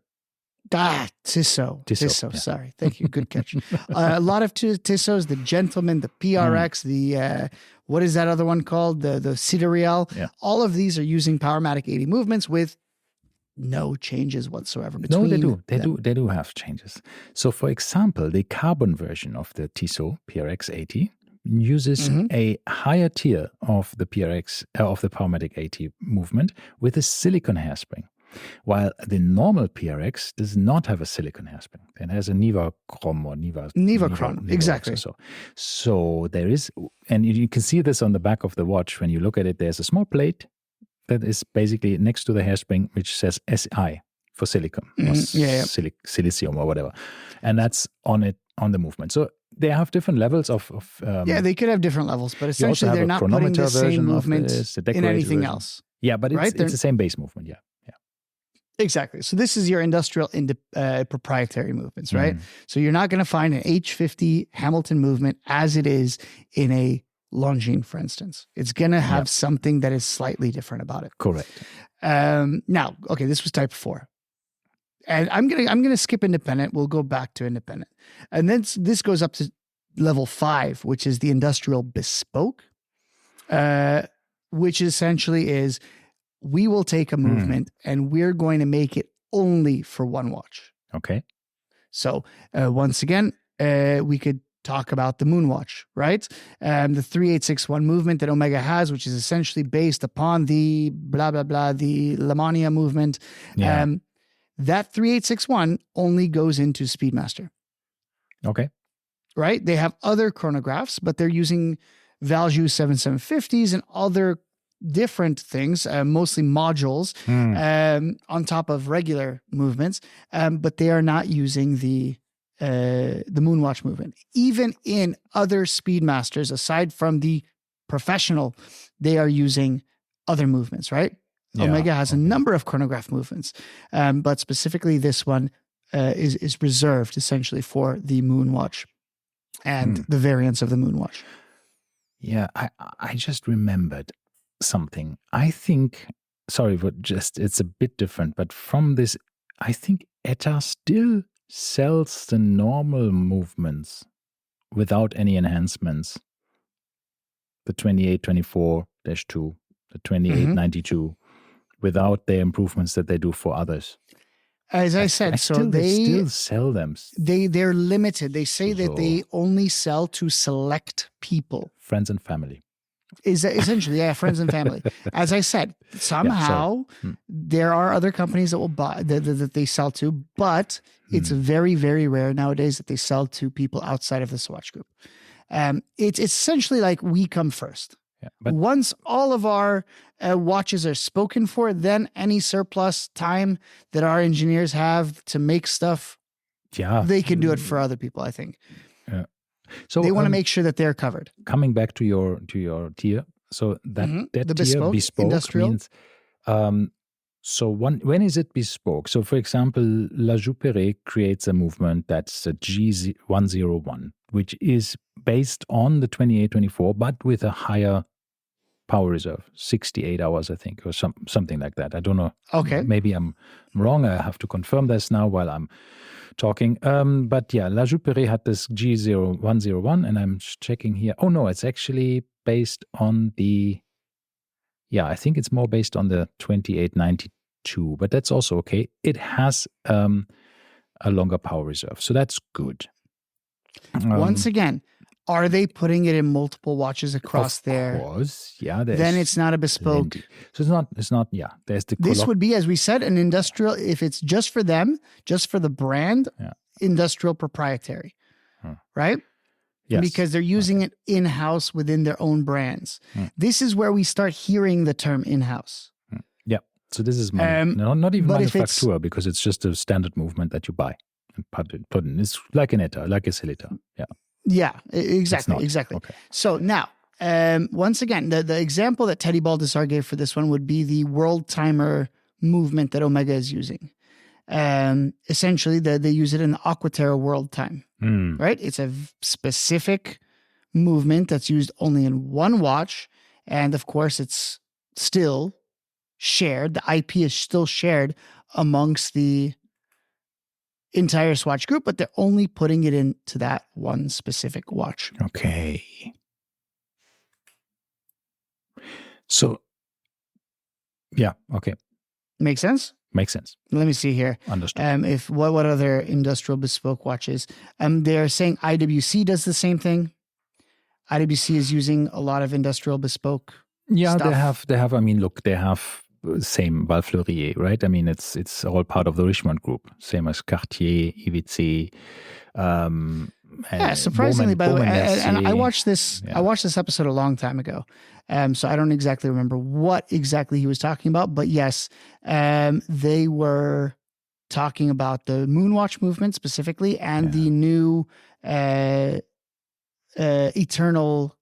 Speaker 2: Tissot. Sorry. Thank you. Good catch. A lot of Tissots, the Gentleman, the PRX, the, what is that other one called? The Sidereal.
Speaker 1: Yeah.
Speaker 2: All of these are using Powermatic 80 movements with no changes whatsoever between
Speaker 1: them. They do have changes. So for example, the carbon version of the Tissot PRX 80 uses a higher tier of the PRX, of the Powermatic 80 movement with a silicon hairspring. While the normal PRX does not have a silicon hairspring. It has a Nivachron or
Speaker 2: Nivachron, exactly.
Speaker 1: So there is, and you can see this on the back of the watch. When you look at it, there's a small plate that is basically next to the hairspring, which says SI for silicon, or silicium or whatever. And that's on it, on the movement. So they have different levels of
Speaker 2: they could have different levels, but essentially they're not putting the same movement in anything else.
Speaker 1: Yeah, but it's the same base movement,
Speaker 2: Exactly. So this is your industrial proprietary movements, right? So you're not going to find an H50 Hamilton movement as it is in a Longines, for instance. It's going to have something that is slightly different about it.
Speaker 1: Correct.
Speaker 2: Now, okay, this was type 4. And I'm gonna skip independent. We'll go back to independent. And then this goes up to level 5, which is the industrial bespoke, which essentially is, we will take a movement and we're going to make it only for one watch.
Speaker 1: Okay.
Speaker 2: So once again, we could talk about the Moonwatch, right? The 3861 movement that Omega has, which is essentially based upon the the Lamania movement.
Speaker 1: Yeah.
Speaker 2: That 3861 only goes into Speedmaster.
Speaker 1: Okay.
Speaker 2: Right? They have other chronographs, but they're using Valjoux 7750s and other different things, mostly modules, on top of regular movements, but they are not using the Moonwatch movement. Even in other Speedmasters, aside from the professional, they are using other movements, right? Yeah, Omega has a number of chronograph movements, but specifically this one is reserved essentially for the Moonwatch and the variants of the Moonwatch.
Speaker 1: Yeah, I just remembered something. I think, sorry, but it's a bit different, but from this, I think ETA still sells the normal movements without any enhancements. The 2824-2, the 2892, without the improvements that they do for others.
Speaker 2: As I said, they
Speaker 1: still sell them.
Speaker 2: They're limited. They say that they only sell to select people.
Speaker 1: Friends and family.
Speaker 2: Is essentially, friends and family. As I said, somehow there are other companies that will buy that they sell to, but it's very, very rare nowadays that they sell to people outside of the Swatch group. It's essentially like we come first.
Speaker 1: Yeah, but
Speaker 2: once all of our watches are spoken for, then any surplus time that our engineers have to make stuff, they can do it for other people, I think.
Speaker 1: Yeah. So
Speaker 2: they want to make sure that they're covered.
Speaker 1: Coming back to your tier, so that
Speaker 2: the
Speaker 1: tier bespoke
Speaker 2: industrial
Speaker 1: means. So when is it bespoke? So for example, La Jouperet creates a movement that's a G101, which is based on the 2824, but with a higher power reserve, 68 hours, I think, or something like that. I don't know.
Speaker 2: Okay.
Speaker 1: Maybe I'm wrong. I have to confirm this now while I'm talking. But yeah, La Jouperet had this G101, and I'm checking here. Oh no, it's actually based on the. Yeah, I think it's more based on the 2892, but that's also okay. It has a longer power reserve, so that's good.
Speaker 2: Once again, are they putting it in multiple watches across there?
Speaker 1: Of course, yeah.
Speaker 2: Then it's not a bespoke.
Speaker 1: Plenty. So it's not. Yeah, there's the.
Speaker 2: This would be, as we said, an industrial. If it's just for them, just for the brand, industrial proprietary, right?
Speaker 1: Yes.
Speaker 2: Because they're using it in-house within their own brands. This is where we start hearing the term in-house.
Speaker 1: Yeah. So this is not even manufacturer, because it's just a standard movement that you buy and put in. It's like an ETA, like a Celita. Yeah.
Speaker 2: Yeah, exactly.
Speaker 1: Okay.
Speaker 2: So now, once again, the example that Teddy Baldassarre gave for this one would be the world timer movement that Omega is using. Essentially, they use it in the Aquaterra world time, right? It's a specific movement that's used only in one watch. And of course, it's still shared. The IP is still shared amongst the entire Swatch group, but they're only putting it into that one specific watch.
Speaker 1: Okay. So, yeah, okay.
Speaker 2: Makes sense?
Speaker 1: Makes sense.
Speaker 2: Let me see here.
Speaker 1: Understood.
Speaker 2: If what other industrial bespoke watches? They're saying IWC does the same thing. IWC is using a lot of industrial bespoke.
Speaker 1: Yeah,
Speaker 2: stuff.
Speaker 1: they have. I mean, look, they have same Val Fleurier, right? I mean, it's all part of the Richemont group, same as Cartier, IWC.
Speaker 2: Surprisingly, by the way, and I watched this. Yeah. I watched this episode a long time ago, so I don't exactly remember what exactly he was talking about. But yes, they were talking about the Moonwatch movement specifically, and the new eternal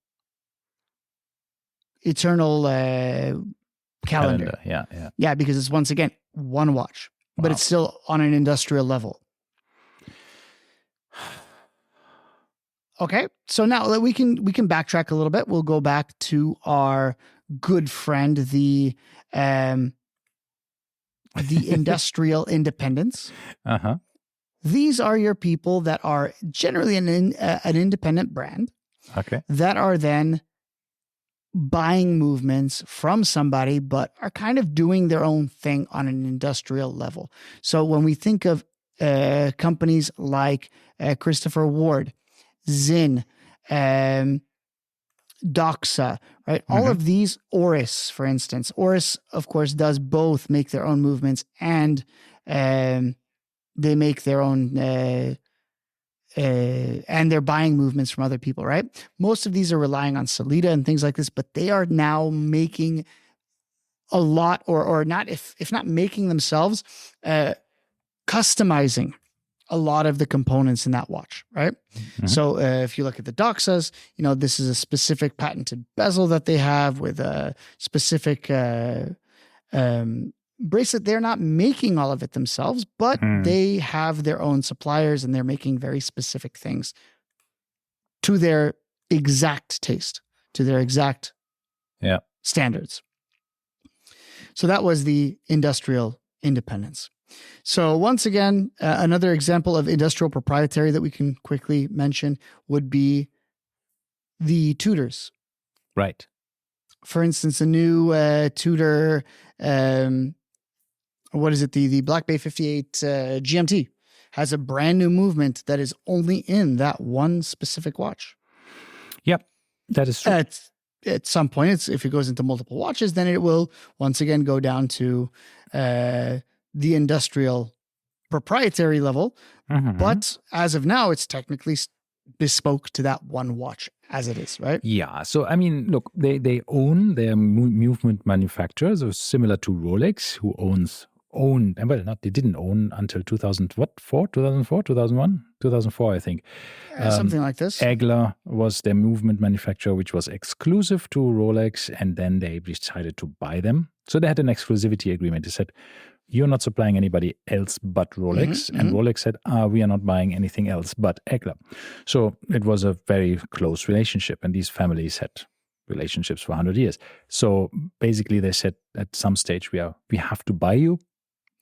Speaker 2: calendar. Yeah, because it's once again one watch, but it's still on an industrial level. Okay, so now we can backtrack a little bit. We'll go back to our good friend, the industrial independents. These are your people that are generally an independent brand.
Speaker 1: Okay.
Speaker 2: That are then buying movements from somebody, but are kind of doing their own thing on an industrial level. So when we think of companies like Christopher Ward, Zinn, Doxa, right? All of these, Oris, for instance. Oris, of course, does both make their own movements and they make their own, and they're buying movements from other people, right? Most of these are relying on Sellita and things like this, but they are now making a lot, or not, if not making themselves, customizing a lot of the components in that watch, right? So if you look at the Doxas, this is a specific patented bezel that they have with a specific bracelet. They're not making all of it themselves, but they have their own suppliers and they're making very specific things to their exact taste, to their exact standards. So that was the industrial independence. So once again, another example of industrial proprietary that we can quickly mention would be the Tudors.
Speaker 1: Right.
Speaker 2: For instance, a new Tudor, what is it? The Black Bay 58 GMT has a brand new movement that is only in that one specific watch.
Speaker 1: Yep, that is true.
Speaker 2: At some point, if it goes into multiple watches, then it will once again go down to the industrial proprietary level. But as of now, it's technically bespoke to that one watch as it is, right?
Speaker 1: Yeah. So, I mean, look, they own their movement manufacturers, so similar to Rolex, who they didn't own until 2004, I think.
Speaker 2: Something like this.
Speaker 1: Egler was their movement manufacturer, which was exclusive to Rolex, and then they decided to buy them. So they had an exclusivity agreement. They said, you're not supplying anybody else but Rolex. And Rolex said, we are not buying anything else but Egler. So it was a very close relationship. And these families had relationships for 100 years. So basically they said at some stage, we have to buy you.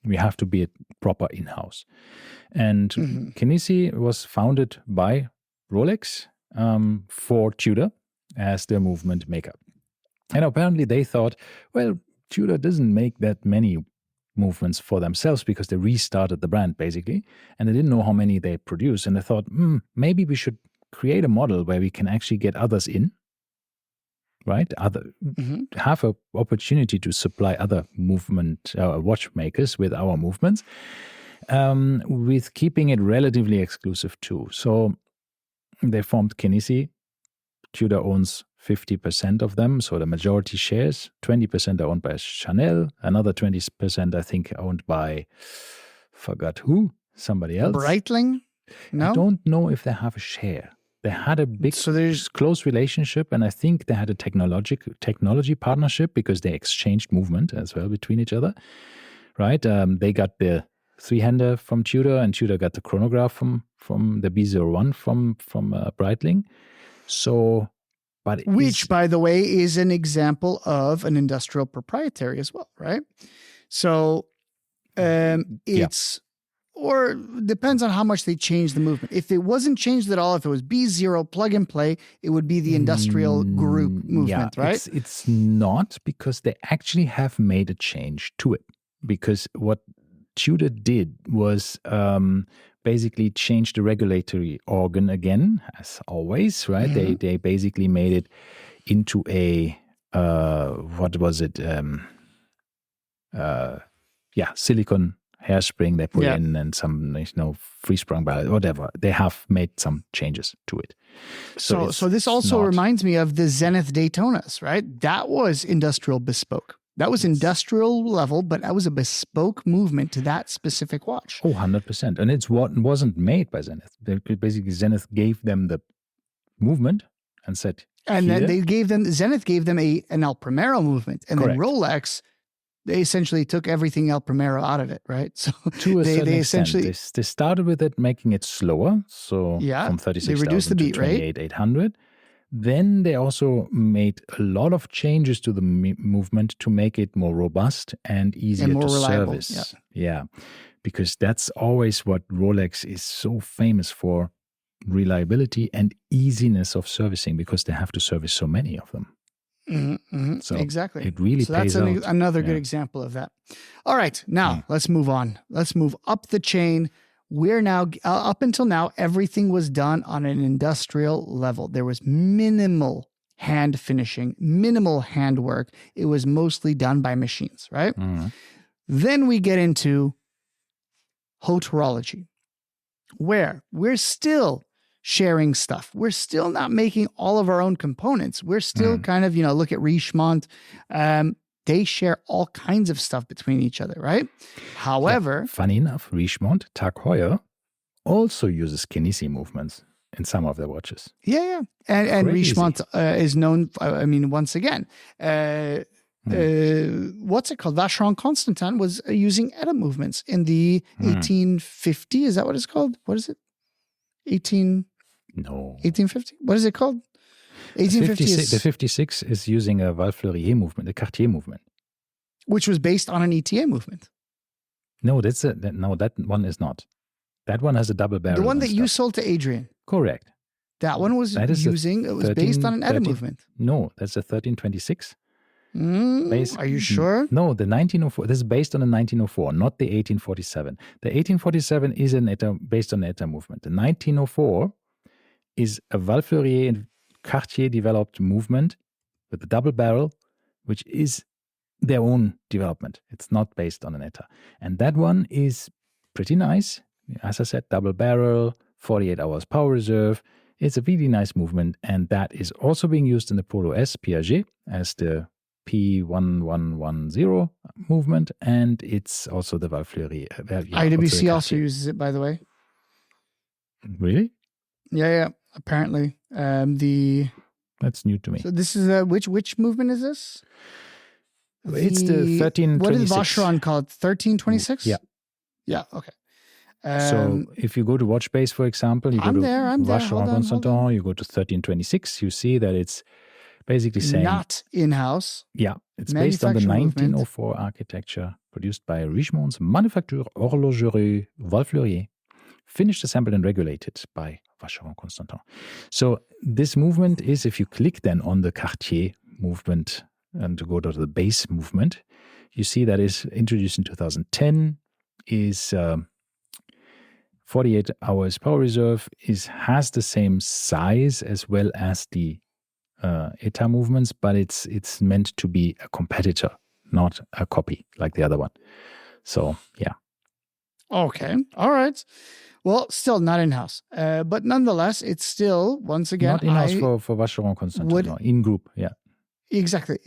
Speaker 1: We have to be a proper in-house. And Kinesi was founded by Rolex for Tudor as their movement maker. And apparently they thought, well, Tudor doesn't make that many movements for themselves because they restarted the brand basically, and they didn't know how many they produce. And they thought, maybe we should create a model where we can actually get others in, right? Have an opportunity to supply other movement watchmakers with our movements, with keeping it relatively exclusive too. So they formed Kinesi. Tudor owns 50% of them, so the majority shares. 20% are owned by Chanel. Another 20%, I think, owned by, forgot who, somebody else.
Speaker 2: Breitling? No?
Speaker 1: I don't know if they have a share. They had a big, close relationship, and I think they had a technology partnership because they exchanged movement as well between each other, right? They got the three-hander from Tudor, and Tudor got the chronograph from the B01 from Breitling. So,
Speaker 2: which, by the way, is an example of an industrial proprietary as well, right? So or depends on how much they change the movement. If it wasn't changed at all, if it was B0 plug and play, it would be the industrial group movement, right?
Speaker 1: It's not, because they actually have made a change to it. Because what Tudor did was basically change the regulatory organ again, as always, right? They basically made it into a what was it? Silicon hairspring they put in, and some free sprung balance, whatever. They have made some changes to it.
Speaker 2: So this also reminds me of the Zenith Daytonas, right? That was industrial bespoke. That was industrial level, but that was a bespoke movement to that specific watch.
Speaker 1: 100%. And it's what wasn't made by Zenith. Basically, Zenith gave them the movement and said,
Speaker 2: and then Zenith gave them an El Primero movement. And then Rolex, they essentially took everything El Primero out of it, right? So
Speaker 1: to a certain extent, they started with it, making it slower. So from 36,000 to 28,800. Then they also made a lot of changes to the movement to make it more robust and easier to reliable. Service. Yeah, because that's always what Rolex is so famous for, reliability and easiness of servicing, because they have to service so many of them. So
Speaker 2: exactly.
Speaker 1: It really pays out.
Speaker 2: That's another good example of that. All right, now let's move on. Let's move up the chain. We're now, up until now, everything was done on an industrial level. There was minimal hand finishing, minimal hand work. It was mostly done by machines, right? Then we get into horology, where we're still sharing stuff. We're still not making all of our own components. We're still kind of, look at Richemont. They share all kinds of stuff between each other, right? However,
Speaker 1: funny enough, Richemont Tag Heuer also uses Kinesi movements in some of their watches.
Speaker 2: Yeah. And Richemont is known, once again, what's it called? Vacheron Constantin was using ETA movements in the 1850. Is that what it's called? What is it? 1850? What is it called?
Speaker 1: 1850. The 56 is using a Val-Fleurier movement, a Cartier movement,
Speaker 2: which was based on an ETA movement.
Speaker 1: No, that one is not. That one has a double barrel.
Speaker 2: The one that you sold to Adrian.
Speaker 1: Correct.
Speaker 2: That one was it was based on an ETA movement.
Speaker 1: No, that's a 1326.
Speaker 2: Are you sure?
Speaker 1: No, the 1904. This is based on a 1904, not the 1847. The 1847 is based on an ETA movement. The 1904 is a Val-Fleurier and Cartier developed movement with a double barrel, which is their own development. It's not based on an ETA. And that one is pretty nice. As I said, double barrel, 48 hours power reserve. It's a really nice movement, and that is also being used in the Polo S Piaget as the P1110 movement, and it's also the Val Fleury.
Speaker 2: IWC also uses it, by the way.
Speaker 1: Really?
Speaker 2: Yeah. Apparently,
Speaker 1: that's new to me.
Speaker 2: So this is which movement is this?
Speaker 1: It's the 1326.
Speaker 2: What is Vacheron called? 1326? Yeah. Okay.
Speaker 1: So if you go to Watchbase, for example, you go to Vacheron Constantin, you go to 1326, you see that it's basically saying
Speaker 2: not in-house.
Speaker 1: Yeah, it's based on the 1904 architecture produced by Richemont's Manufacture Horlogerie Val Fleury, finished, assembled, and regulated by Vacheron Constantin. So this movement is, if you click then on the Cartier movement and to go to the base movement, you see that is introduced in 2010, is 48 hours power reserve, has the same size as well as the ETA movements, but it's meant to be a competitor, not a copy like the other one. So, yeah.
Speaker 2: Okay. All right. Well, still not in-house. But nonetheless, it's still, once again...
Speaker 1: Not in-house for Vacheron Constantin, in-group, yeah.
Speaker 2: Exactly.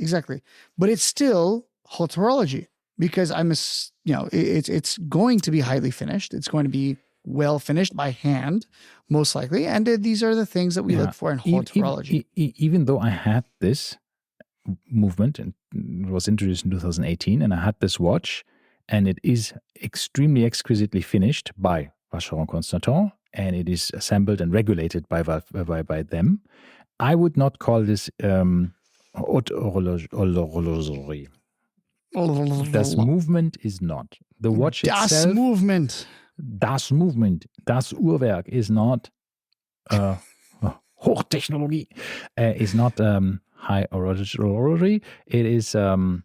Speaker 2: But it's still haute horology because it's going to be highly finished. It's going to be well finished by hand, most likely. And these are the things that we look for in haute horology.
Speaker 1: Even though I had this movement, and it was introduced in 2018, and I had this watch, and it is extremely exquisitely finished by Vacheron Constantin, and it is assembled and regulated by them, I would not call this haute horlogerie. Das Movement is not. The watch itself... Das Movement, das Uhrwerk is not Hochtechnologie, is not high horologery. It is, I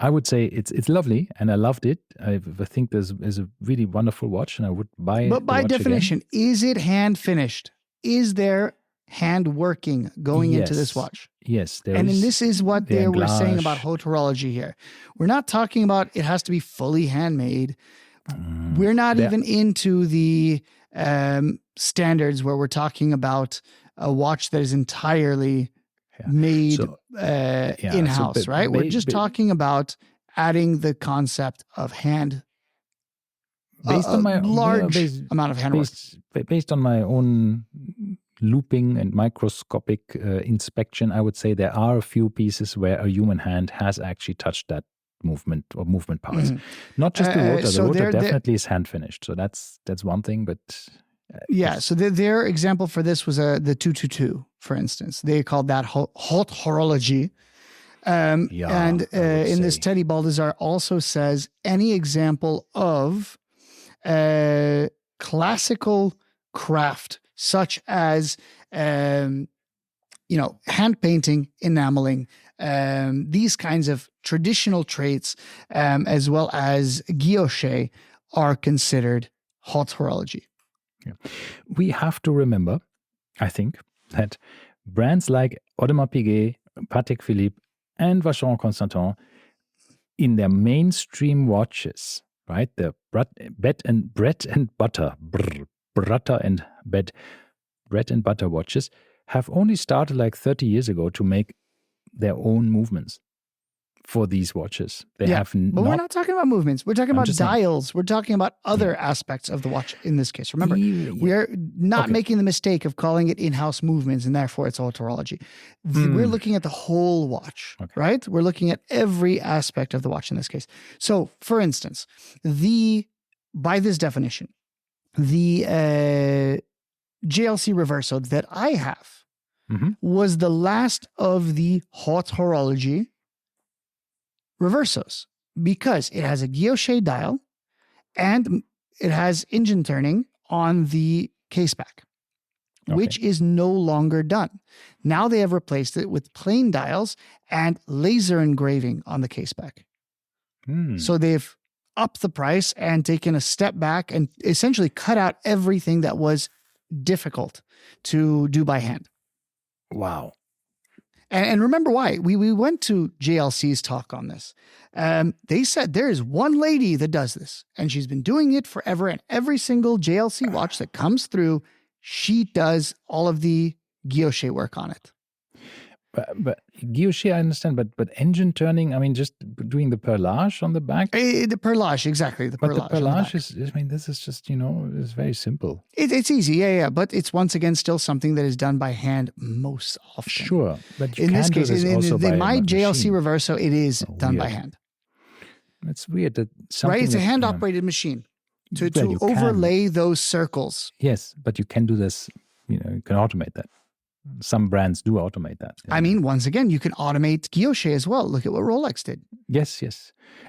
Speaker 1: would say it's lovely, and I loved it. I think there's a really wonderful watch, and I would buy it.
Speaker 2: But by definition, is it hand finished? Is there hand working going into this watch?
Speaker 1: Yes,
Speaker 2: and this is what they were saying about haute horology here. We're not talking about it has to be fully handmade. We're not even into the standards where we're talking about a watch that is entirely made in-house, right? We're just talking about adding the concept of hand, based on my large amount of handwork.
Speaker 1: Based on my own looping and microscopic inspection, I would say there are a few pieces where a human hand has actually touched that movement or movement parts. Not just the rotor. The rotor definitely is hand finished. So that's one thing, but
Speaker 2: so their example for this was the 222, for instance. They called that haute horology. And in this, Teddy Baldassarre also says any example of classical craft, such as hand painting, enameling, these kinds of traditional traits, as well as guilloche, are considered haute horology.
Speaker 1: Yeah. We have to remember, I think, that brands like Audemars Piguet, Patek Philippe, and Vacheron Constantin, in their mainstream watches, right, the bread and butter watches, have only started like 30 years ago to make their own movements for these watches. But
Speaker 2: we're not talking about movements. We're talking about dials. We're talking about other aspects of the watch in this case. Remember, we're not making the mistake of calling it in-house movements and therefore it's haute horology. We're looking at the whole watch, right? We're looking at every aspect of the watch in this case. So, for instance, by this definition, the JLC Reverso that I have was the last of the haute horology Reversos because it has a guilloche dial and it has engine turning on the caseback, which is no longer done. Now they have replaced it with plain dials and laser engraving on the caseback. So they've upped the price and taken a step back and essentially cut out everything that was difficult to do by hand.
Speaker 1: Wow.
Speaker 2: And remember why. We went to JLC's talk on this. They said there is one lady that does this, and she's been doing it forever, and every single JLC watch that comes through, She does all of the guilloche work on it.
Speaker 1: But guilloche, I understand, but engine turning, I mean, just doing the perlage on the back.
Speaker 2: The perlage, exactly. The perlage.
Speaker 1: But the perlage is, I mean, this is just, it's very simple.
Speaker 2: It's easy, yeah. But it's once again still something that is done by hand most often.
Speaker 1: Sure, but you
Speaker 2: in
Speaker 1: can
Speaker 2: this case,
Speaker 1: do this also by
Speaker 2: my JLC
Speaker 1: machine.
Speaker 2: Reverso, it is done by hand.
Speaker 1: It's weird that something.
Speaker 2: Right, it's a hand-operated machine to overlay those circles.
Speaker 1: Yes, but you can do this. You can automate that. Some brands do automate that.
Speaker 2: I mean, once again, you can automate guilloche as well. Look at what Rolex did.
Speaker 1: Yes.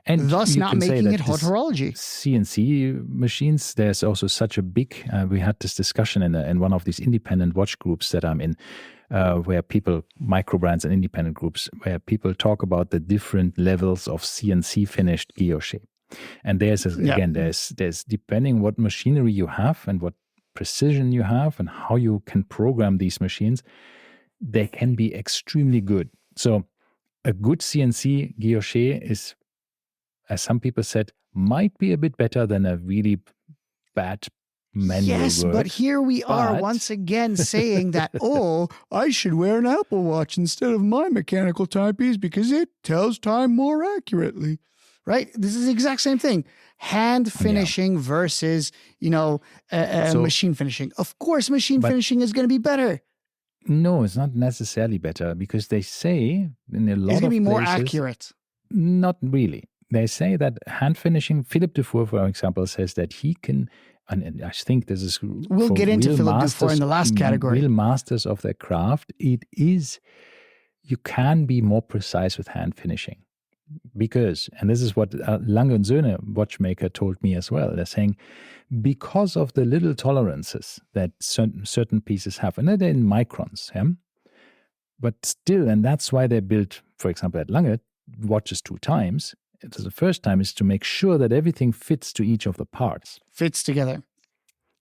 Speaker 1: And
Speaker 2: thus not making it horology.
Speaker 1: CNC machines, there's also such a big, we had this discussion in one of these independent watch groups that I'm in, where people, micro brands and independent groups, where people talk about the different levels of CNC finished guilloche. And there's depending what machinery you have and what precision you have and how you can program these machines, they can be extremely good. So a good CNC guilloche is, as some people said, might be a bit better than a really bad manual work.
Speaker 2: But here we are once again saying that, I should wear an Apple Watch instead of my mechanical timepiece because it tells time more accurately. Right? This is the exact same thing. Hand finishing versus, machine finishing. Of course, machine finishing is going to be better.
Speaker 1: No, it's not necessarily better because they say in a lot of places... It's going to be more
Speaker 2: accurate.
Speaker 1: Not really. They say that hand finishing, Philippe Dufour, for example, says that he can, and I think this is...
Speaker 2: We'll get into Philippe Dufour in the last category.
Speaker 1: Real masters of their craft, you can be more precise with hand finishing. Because, and this is what Lange & Söhne watchmaker told me as well, they're saying, because of the little tolerances that certain pieces have, and they're in microns, but still, and that's why they built, for example, at Lange, watches 2 times. The first time is to make sure that everything fits to each of the parts.
Speaker 2: Fits together.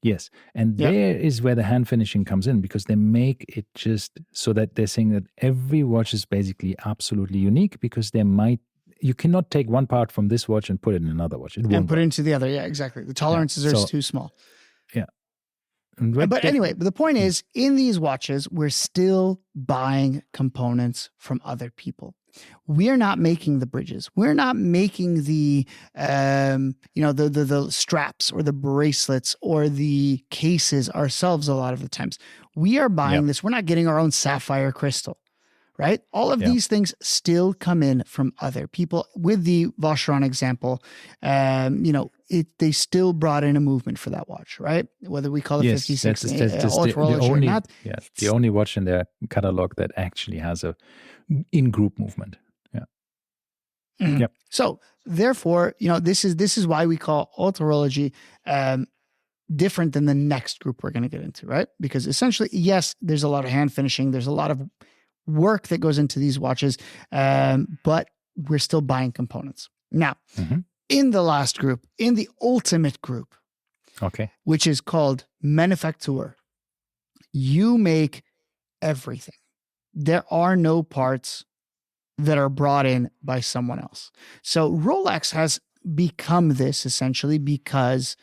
Speaker 1: Yes, and there is where the hand finishing comes in, because they make it just so that they're saying that every watch is basically absolutely unique, because you cannot take one part from this watch and put it in another watch.
Speaker 2: And put it into the other. Yeah, exactly. The tolerances are too small.
Speaker 1: Yeah.
Speaker 2: But anyway, the point is, in these watches, we're still buying components from other people. We're not making the bridges. We're not making the, the straps or the bracelets or the cases ourselves a lot of the times. We are buying this. We're not getting our own sapphire crystal. Right? All of these things still come in from other people. With the Vacheron example, they still brought in a movement for that watch, right? Whether we call it 56 horology or not.
Speaker 1: Yeah, the only watch in their catalog that actually has a in-group movement. Yeah.
Speaker 2: Mm-hmm. Yep. So therefore, this is why we call horology different than the next group we're going to get into, right? Because essentially, yes, there's a lot of hand finishing. There's a lot of work that goes into these watches, but we're still buying components. Now, in the last group, in the ultimate group, which is called manufacture, you make everything. There are no parts that are brought in by someone else. So Rolex has become this essentially because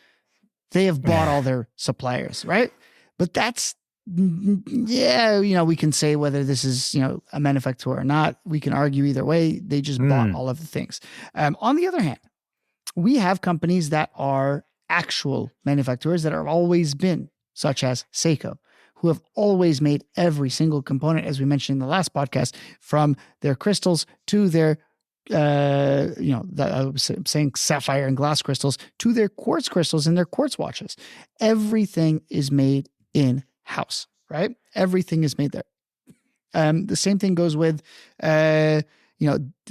Speaker 2: they have bought all their suppliers, right? But that's, we can say whether this is, a manufacturer or not. We can argue either way. They just bought all of the things. On the other hand, we have companies that are actual manufacturers that have always been, such as Seiko, who have always made every single component, as we mentioned in the last podcast, from their crystals to their, I was saying sapphire and glass crystals, to their quartz crystals and their quartz watches. Everything is made in house, right? Everything is made there. The same thing goes with, the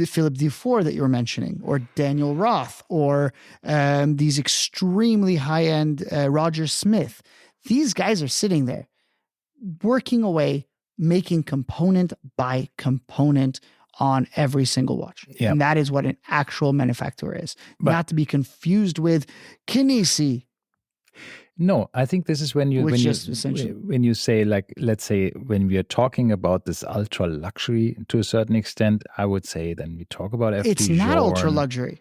Speaker 2: Philippe Dufour that you were mentioning, or Daniel Roth, or these extremely high-end Roger Smith. These guys are sitting there working away, making component by component on every single watch. Yep. And that is what an actual manufacturer is. But not to be confused with Kinesi.
Speaker 1: No, I think this is when you say, like, let's say when we are talking about this ultra luxury to a certain extent, I would say then we talk about FD
Speaker 2: It's not ultra luxury.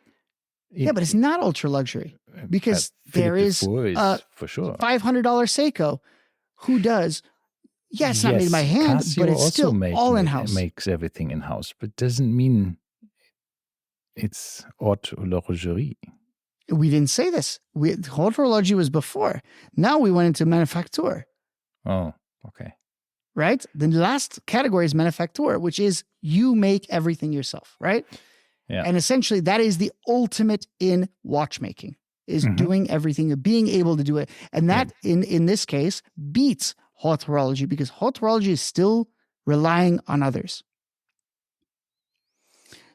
Speaker 2: But it's not ultra luxury because there is
Speaker 1: for sure
Speaker 2: $500 Seiko who does. Yeah, it's not made by hand,
Speaker 1: Casio
Speaker 2: but it's
Speaker 1: also
Speaker 2: still all in-house.
Speaker 1: Makes everything in-house, but doesn't mean it's haute horlogerie.
Speaker 2: We didn't say this. Haute horlogerie was before. Now we went into manufacture.
Speaker 1: Oh, okay.
Speaker 2: Right? The last category is manufacture, which is you make everything yourself, right?
Speaker 1: Yeah.
Speaker 2: And essentially that is the ultimate in watchmaking, is doing everything, being able to do it. And that in this case beats haute horology, because haute horology is still relying on others.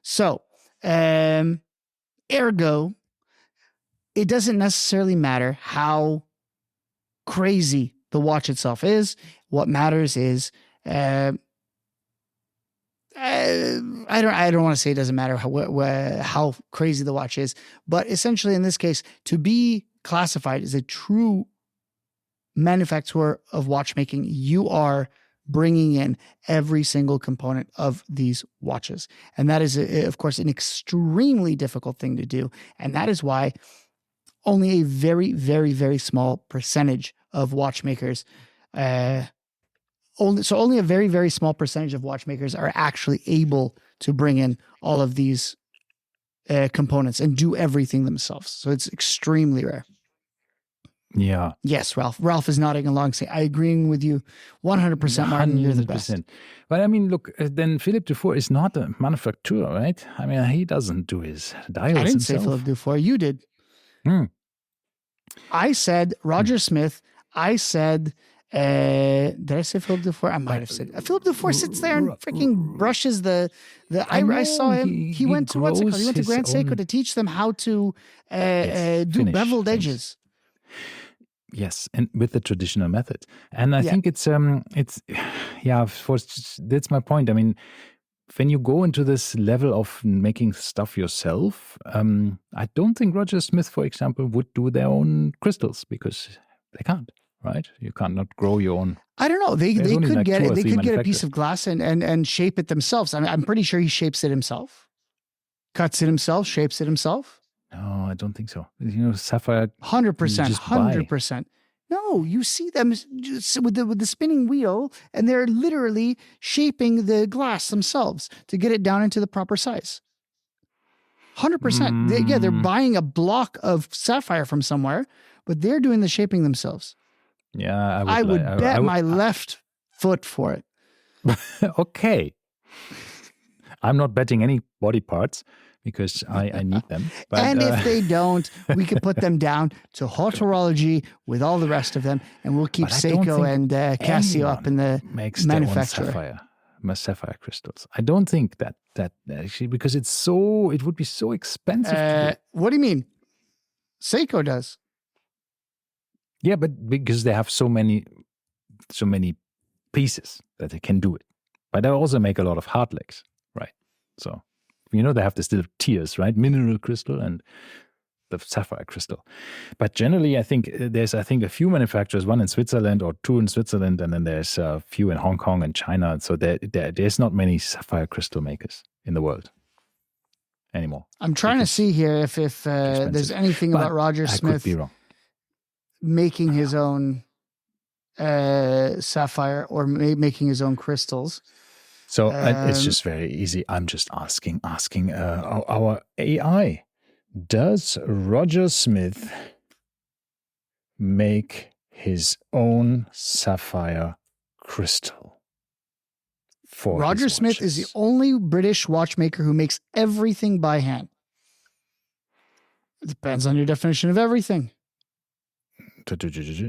Speaker 2: So, ergo, it doesn't necessarily matter how crazy the watch itself is. What matters is, I don't want to say it doesn't matter how crazy the watch is, but essentially in this case, to be classified as a true manufacturer of watchmaking, you are bringing in every single component of these watches. And that is, of course, an extremely difficult thing to do. And that is why only a very, very, very small percentage of watchmakers, only a very, very small percentage of watchmakers are actually able to bring in all of these components and do everything themselves. So it's extremely rare.
Speaker 1: Yeah.
Speaker 2: Yes, Ralph. Ralph is nodding along, saying, I agree with you 100%, Martin. You're the best.
Speaker 1: But I mean, look, then Philippe Dufour is not a manufacturer, right? I mean, he doesn't do his dials
Speaker 2: I didn't
Speaker 1: himself.
Speaker 2: say Philippe Dufour. You did. I said Roger Smith. I said, did I say Philippe Dufour? I might have said Philippe Dufour sits there and freaking brushes the I saw him. He went to what's it called? He went to Grand Seiko to teach them how to do beveled edges.
Speaker 1: Yes, and with the traditional method. And I think that's my point. I mean, when you go into this level of making stuff yourself, I don't think Roger Smith, for example, would do their own crystals, because they can't, right? You cannot grow your own.
Speaker 2: I don't know. They could get it. They could get a piece of glass and shape it themselves. I mean, I'm pretty sure he shapes it himself, cuts it himself, shapes it himself.
Speaker 1: No, I don't think so. You know, sapphire.
Speaker 2: 100%, 100%. No, you see them with the spinning wheel, and they're literally shaping the glass themselves to get it down into the proper size. 100%. They're buying a block of sapphire from somewhere, but they're doing the shaping themselves.
Speaker 1: Yeah,
Speaker 2: I would bet my left foot for it.
Speaker 1: Okay. I'm not betting any body parts, because I need them. But,
Speaker 2: and if they don't, we can put them down to haute horology with all the rest of them, and we'll keep Seiko and Casio up in the manufacturer.
Speaker 1: Sapphire crystals. I don't think that actually, because it would be so expensive to do.
Speaker 2: What do you mean? Seiko does.
Speaker 1: Yeah, but because they have so many pieces that they can do it. But they also make a lot of hard legs, right? So, you know, they have the still tiers, right? Mineral crystal and the sapphire crystal. But generally, I think there's a few manufacturers, one in Switzerland or two in Switzerland, and then there's a few in Hong Kong and China. So there's not many sapphire crystal makers in the world anymore.
Speaker 2: I'm trying to see here if there's anything about Roger Smith.
Speaker 1: I could be wrong.
Speaker 2: Making his own sapphire or making his own crystals.
Speaker 1: So it's just very easy. I'm just asking our AI. Does Roger Smith make his own sapphire crystal?
Speaker 2: Roger Smith is the only British watchmaker who makes everything by hand. It depends on your definition of everything.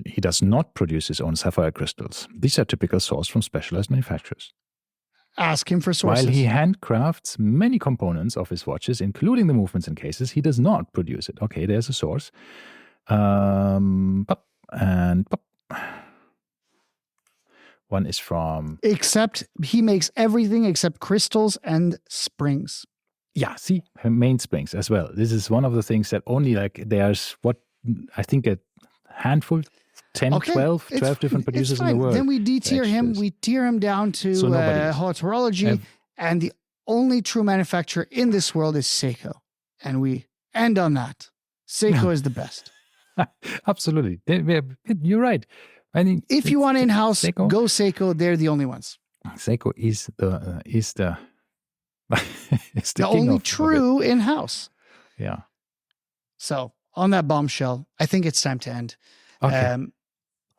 Speaker 1: He does not produce his own sapphire crystals. These are typically sourced from specialized manufacturers.
Speaker 2: Ask him for sources.
Speaker 1: While he handcrafts many components of his watches, including the movements and cases, he does not produce it. Okay, there's a source. One is from...
Speaker 2: Except he makes everything except crystals and springs.
Speaker 1: Yeah, see, mainsprings as well. This is one of the things that only there's I think a handful, 10, okay. 12 different producers in the world.
Speaker 2: Then we de-tier him. We tier him down to haute horology. And the only true manufacturer in this world is Seiko. And we end on that. Seiko is the best.
Speaker 1: Absolutely. You're right. I mean,
Speaker 2: if you want in-house,
Speaker 1: Seiko.
Speaker 2: go Seiko. They're the only ones.
Speaker 1: Seiko is the is the
Speaker 2: only true in-house.
Speaker 1: Yeah.
Speaker 2: So on that bombshell, I think it's time to end.
Speaker 1: Okay.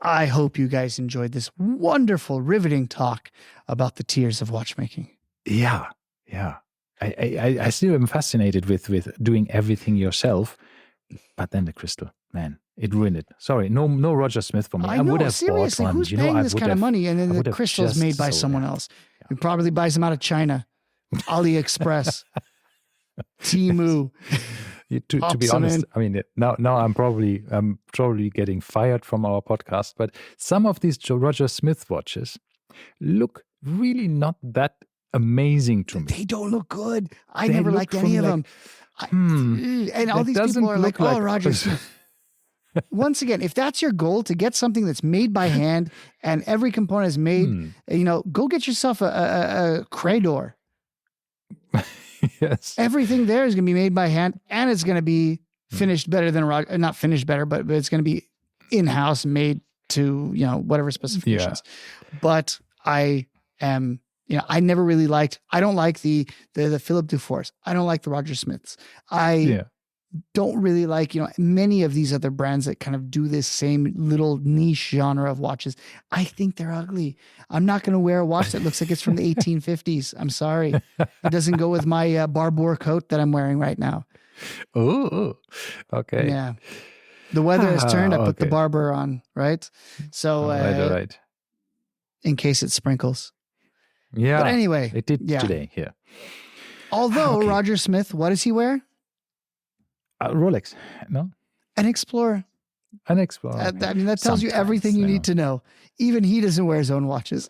Speaker 2: I hope you guys enjoyed this wonderful, riveting talk about the tiers of watchmaking.
Speaker 1: Yeah. I still am fascinated with doing everything yourself, but then the crystal, man, it ruined it. Sorry, no Roger Smith for me.
Speaker 2: I would have seriously, who's paying this kind of money? And then the crystal's made by someone else. Yeah. Who probably buys them out of China, AliExpress, Temu.
Speaker 1: To be honest, I mean, now I'm probably getting fired from our podcast, but some of these Roger Smith watches look really not that amazing to me.
Speaker 2: They don't look good. I never liked any of them. And all these people are like, oh, Roger Smith. Once again, if that's your goal, to get something that's made by hand and every component is made, go get yourself a Crador.
Speaker 1: Yes.
Speaker 2: Everything there is going to be made by hand, and it's going to be finished better than Roger. Not finished better, but it's going to be in-house, made to, whatever specifications. Yeah. But I am, I never really liked, I don't like the Philip Dufours. I don't like the Roger Smiths. I don't really like, many of these other brands that kind of do this same little niche genre of watches. I think they're ugly. I'm not going to wear a watch that looks like it's from the 1850s. I'm sorry. It doesn't go with my Barbour coat that I'm wearing right now.
Speaker 1: Oh, okay.
Speaker 2: Yeah. The weather has turned. I put the Barbour on, right? So,
Speaker 1: right.
Speaker 2: In case it sprinkles.
Speaker 1: Yeah.
Speaker 2: But anyway.
Speaker 1: It did today here.
Speaker 2: Although Roger Smith, what does he wear?
Speaker 1: Rolex, no?
Speaker 2: An Explorer.
Speaker 1: An Explorer.
Speaker 2: That tells you everything you need to know. Even he doesn't wear his own watches.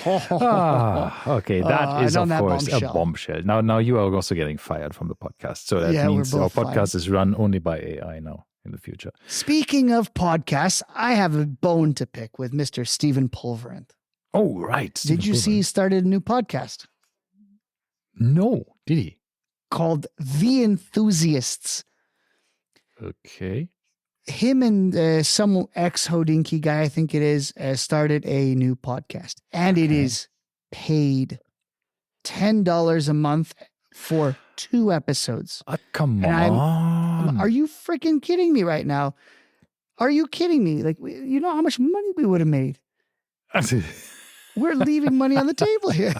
Speaker 1: Okay, that is of course a bombshell. Now you are also getting fired from the podcast. So that means our podcast is run only by AI now in the future.
Speaker 2: Speaking of podcasts, I have a bone to pick with Mr. Stephen Pulverant.
Speaker 1: Oh, right.
Speaker 2: Did you see he started a new podcast?
Speaker 1: No, did he?
Speaker 2: Called The Enthusiasts.
Speaker 1: Okay.
Speaker 2: Him and some ex-Hodinkee guy, I think it is, started a new podcast. And it is paid $10 a month for 2 episodes.
Speaker 1: Come on.
Speaker 2: Are you freaking kidding me right now? Are you kidding me? Like, you know how much money we would have made? We're leaving money on the table here.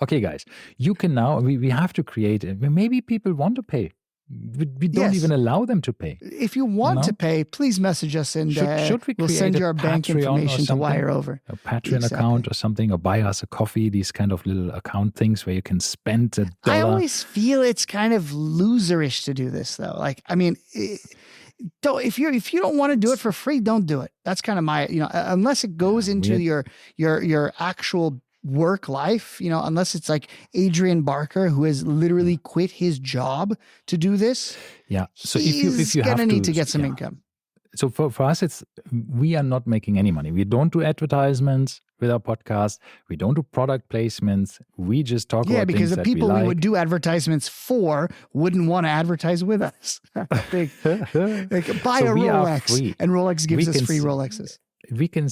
Speaker 1: Okay, guys, you can now, we have to create, maybe people want to pay. We don't even allow them to pay.
Speaker 2: If you want to pay, please message us and we'll send you our bank information to wire over.
Speaker 1: A Patreon account or something, or buy us a coffee, these kind of little account things where you can spend $1.
Speaker 2: I always feel it's kind of loserish to do this though. Like, I mean, if you don't want to do it for free, don't do it. That's kind of my, unless it goes into your actual work life, unless it's like Adrian Barker, who has literally quit his job to do this.
Speaker 1: Yeah. So if you
Speaker 2: gonna need to get some income.
Speaker 1: So for us, we are not making any money. We don't do advertisements with our podcast. We don't do product placements. We just talk about
Speaker 2: because
Speaker 1: things
Speaker 2: the people
Speaker 1: that we
Speaker 2: would do advertisements for wouldn't want to advertise with us. Buy a Rolex, and Rolex gives us free Rolexes.
Speaker 1: We can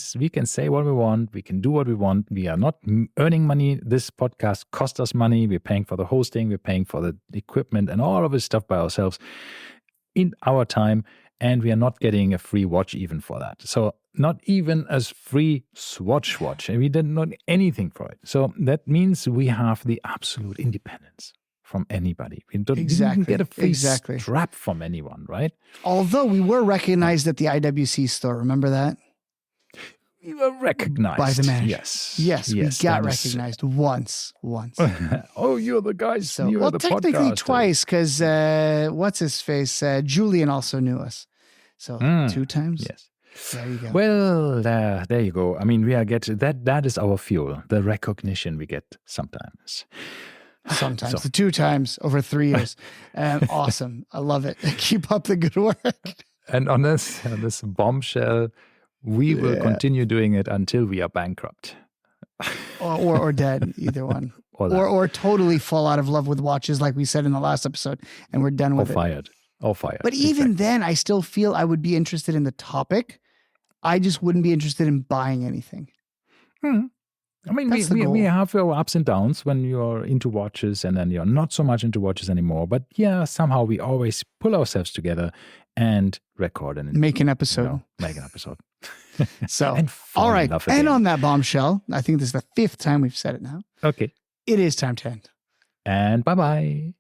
Speaker 1: say what we want. We can do what we want. We are not earning money. This podcast cost us money. We're paying for the hosting. We're paying for the equipment and all of this stuff by ourselves in our time. And we are not getting a free watch even for that. So not even a free Swatch watch. And we didn't know anything for it. So that means we have the absolute independence from anybody. We didn't get a free strap from anyone, right?
Speaker 2: Although we were recognized at the IWC store. Remember that?
Speaker 1: We were recognized
Speaker 2: by the manager.
Speaker 1: Yes,
Speaker 2: we got recognized once.
Speaker 1: Oh, you're the guys.
Speaker 2: So, well, technically twice, because what's his face? Julian also knew us. So 2 times.
Speaker 1: Yes.
Speaker 2: There you go.
Speaker 1: Well, there you go. I mean, that is our fuel. The recognition we get sometimes.
Speaker 2: Sometimes the 2 times over 3 years. Awesome. I love it. Keep up the good work.
Speaker 1: And on this bombshell, we will continue doing it until we are bankrupt.
Speaker 2: or dead, either one. Or totally fall out of love with watches like we said in the last episode, and we're done with it.
Speaker 1: Or fired. Or fire.
Speaker 2: But even then, I still feel I would be interested in the topic. I just wouldn't be interested in buying anything.
Speaker 1: I mean, we have our ups and downs when you're into watches and then you're not so much into watches anymore. But yeah, somehow we always pull ourselves together and record and
Speaker 2: make an episode. So, all right. And on that bombshell, I think this is the 5th time we've said it now.
Speaker 1: Okay.
Speaker 2: It is time to end.
Speaker 1: And bye-bye.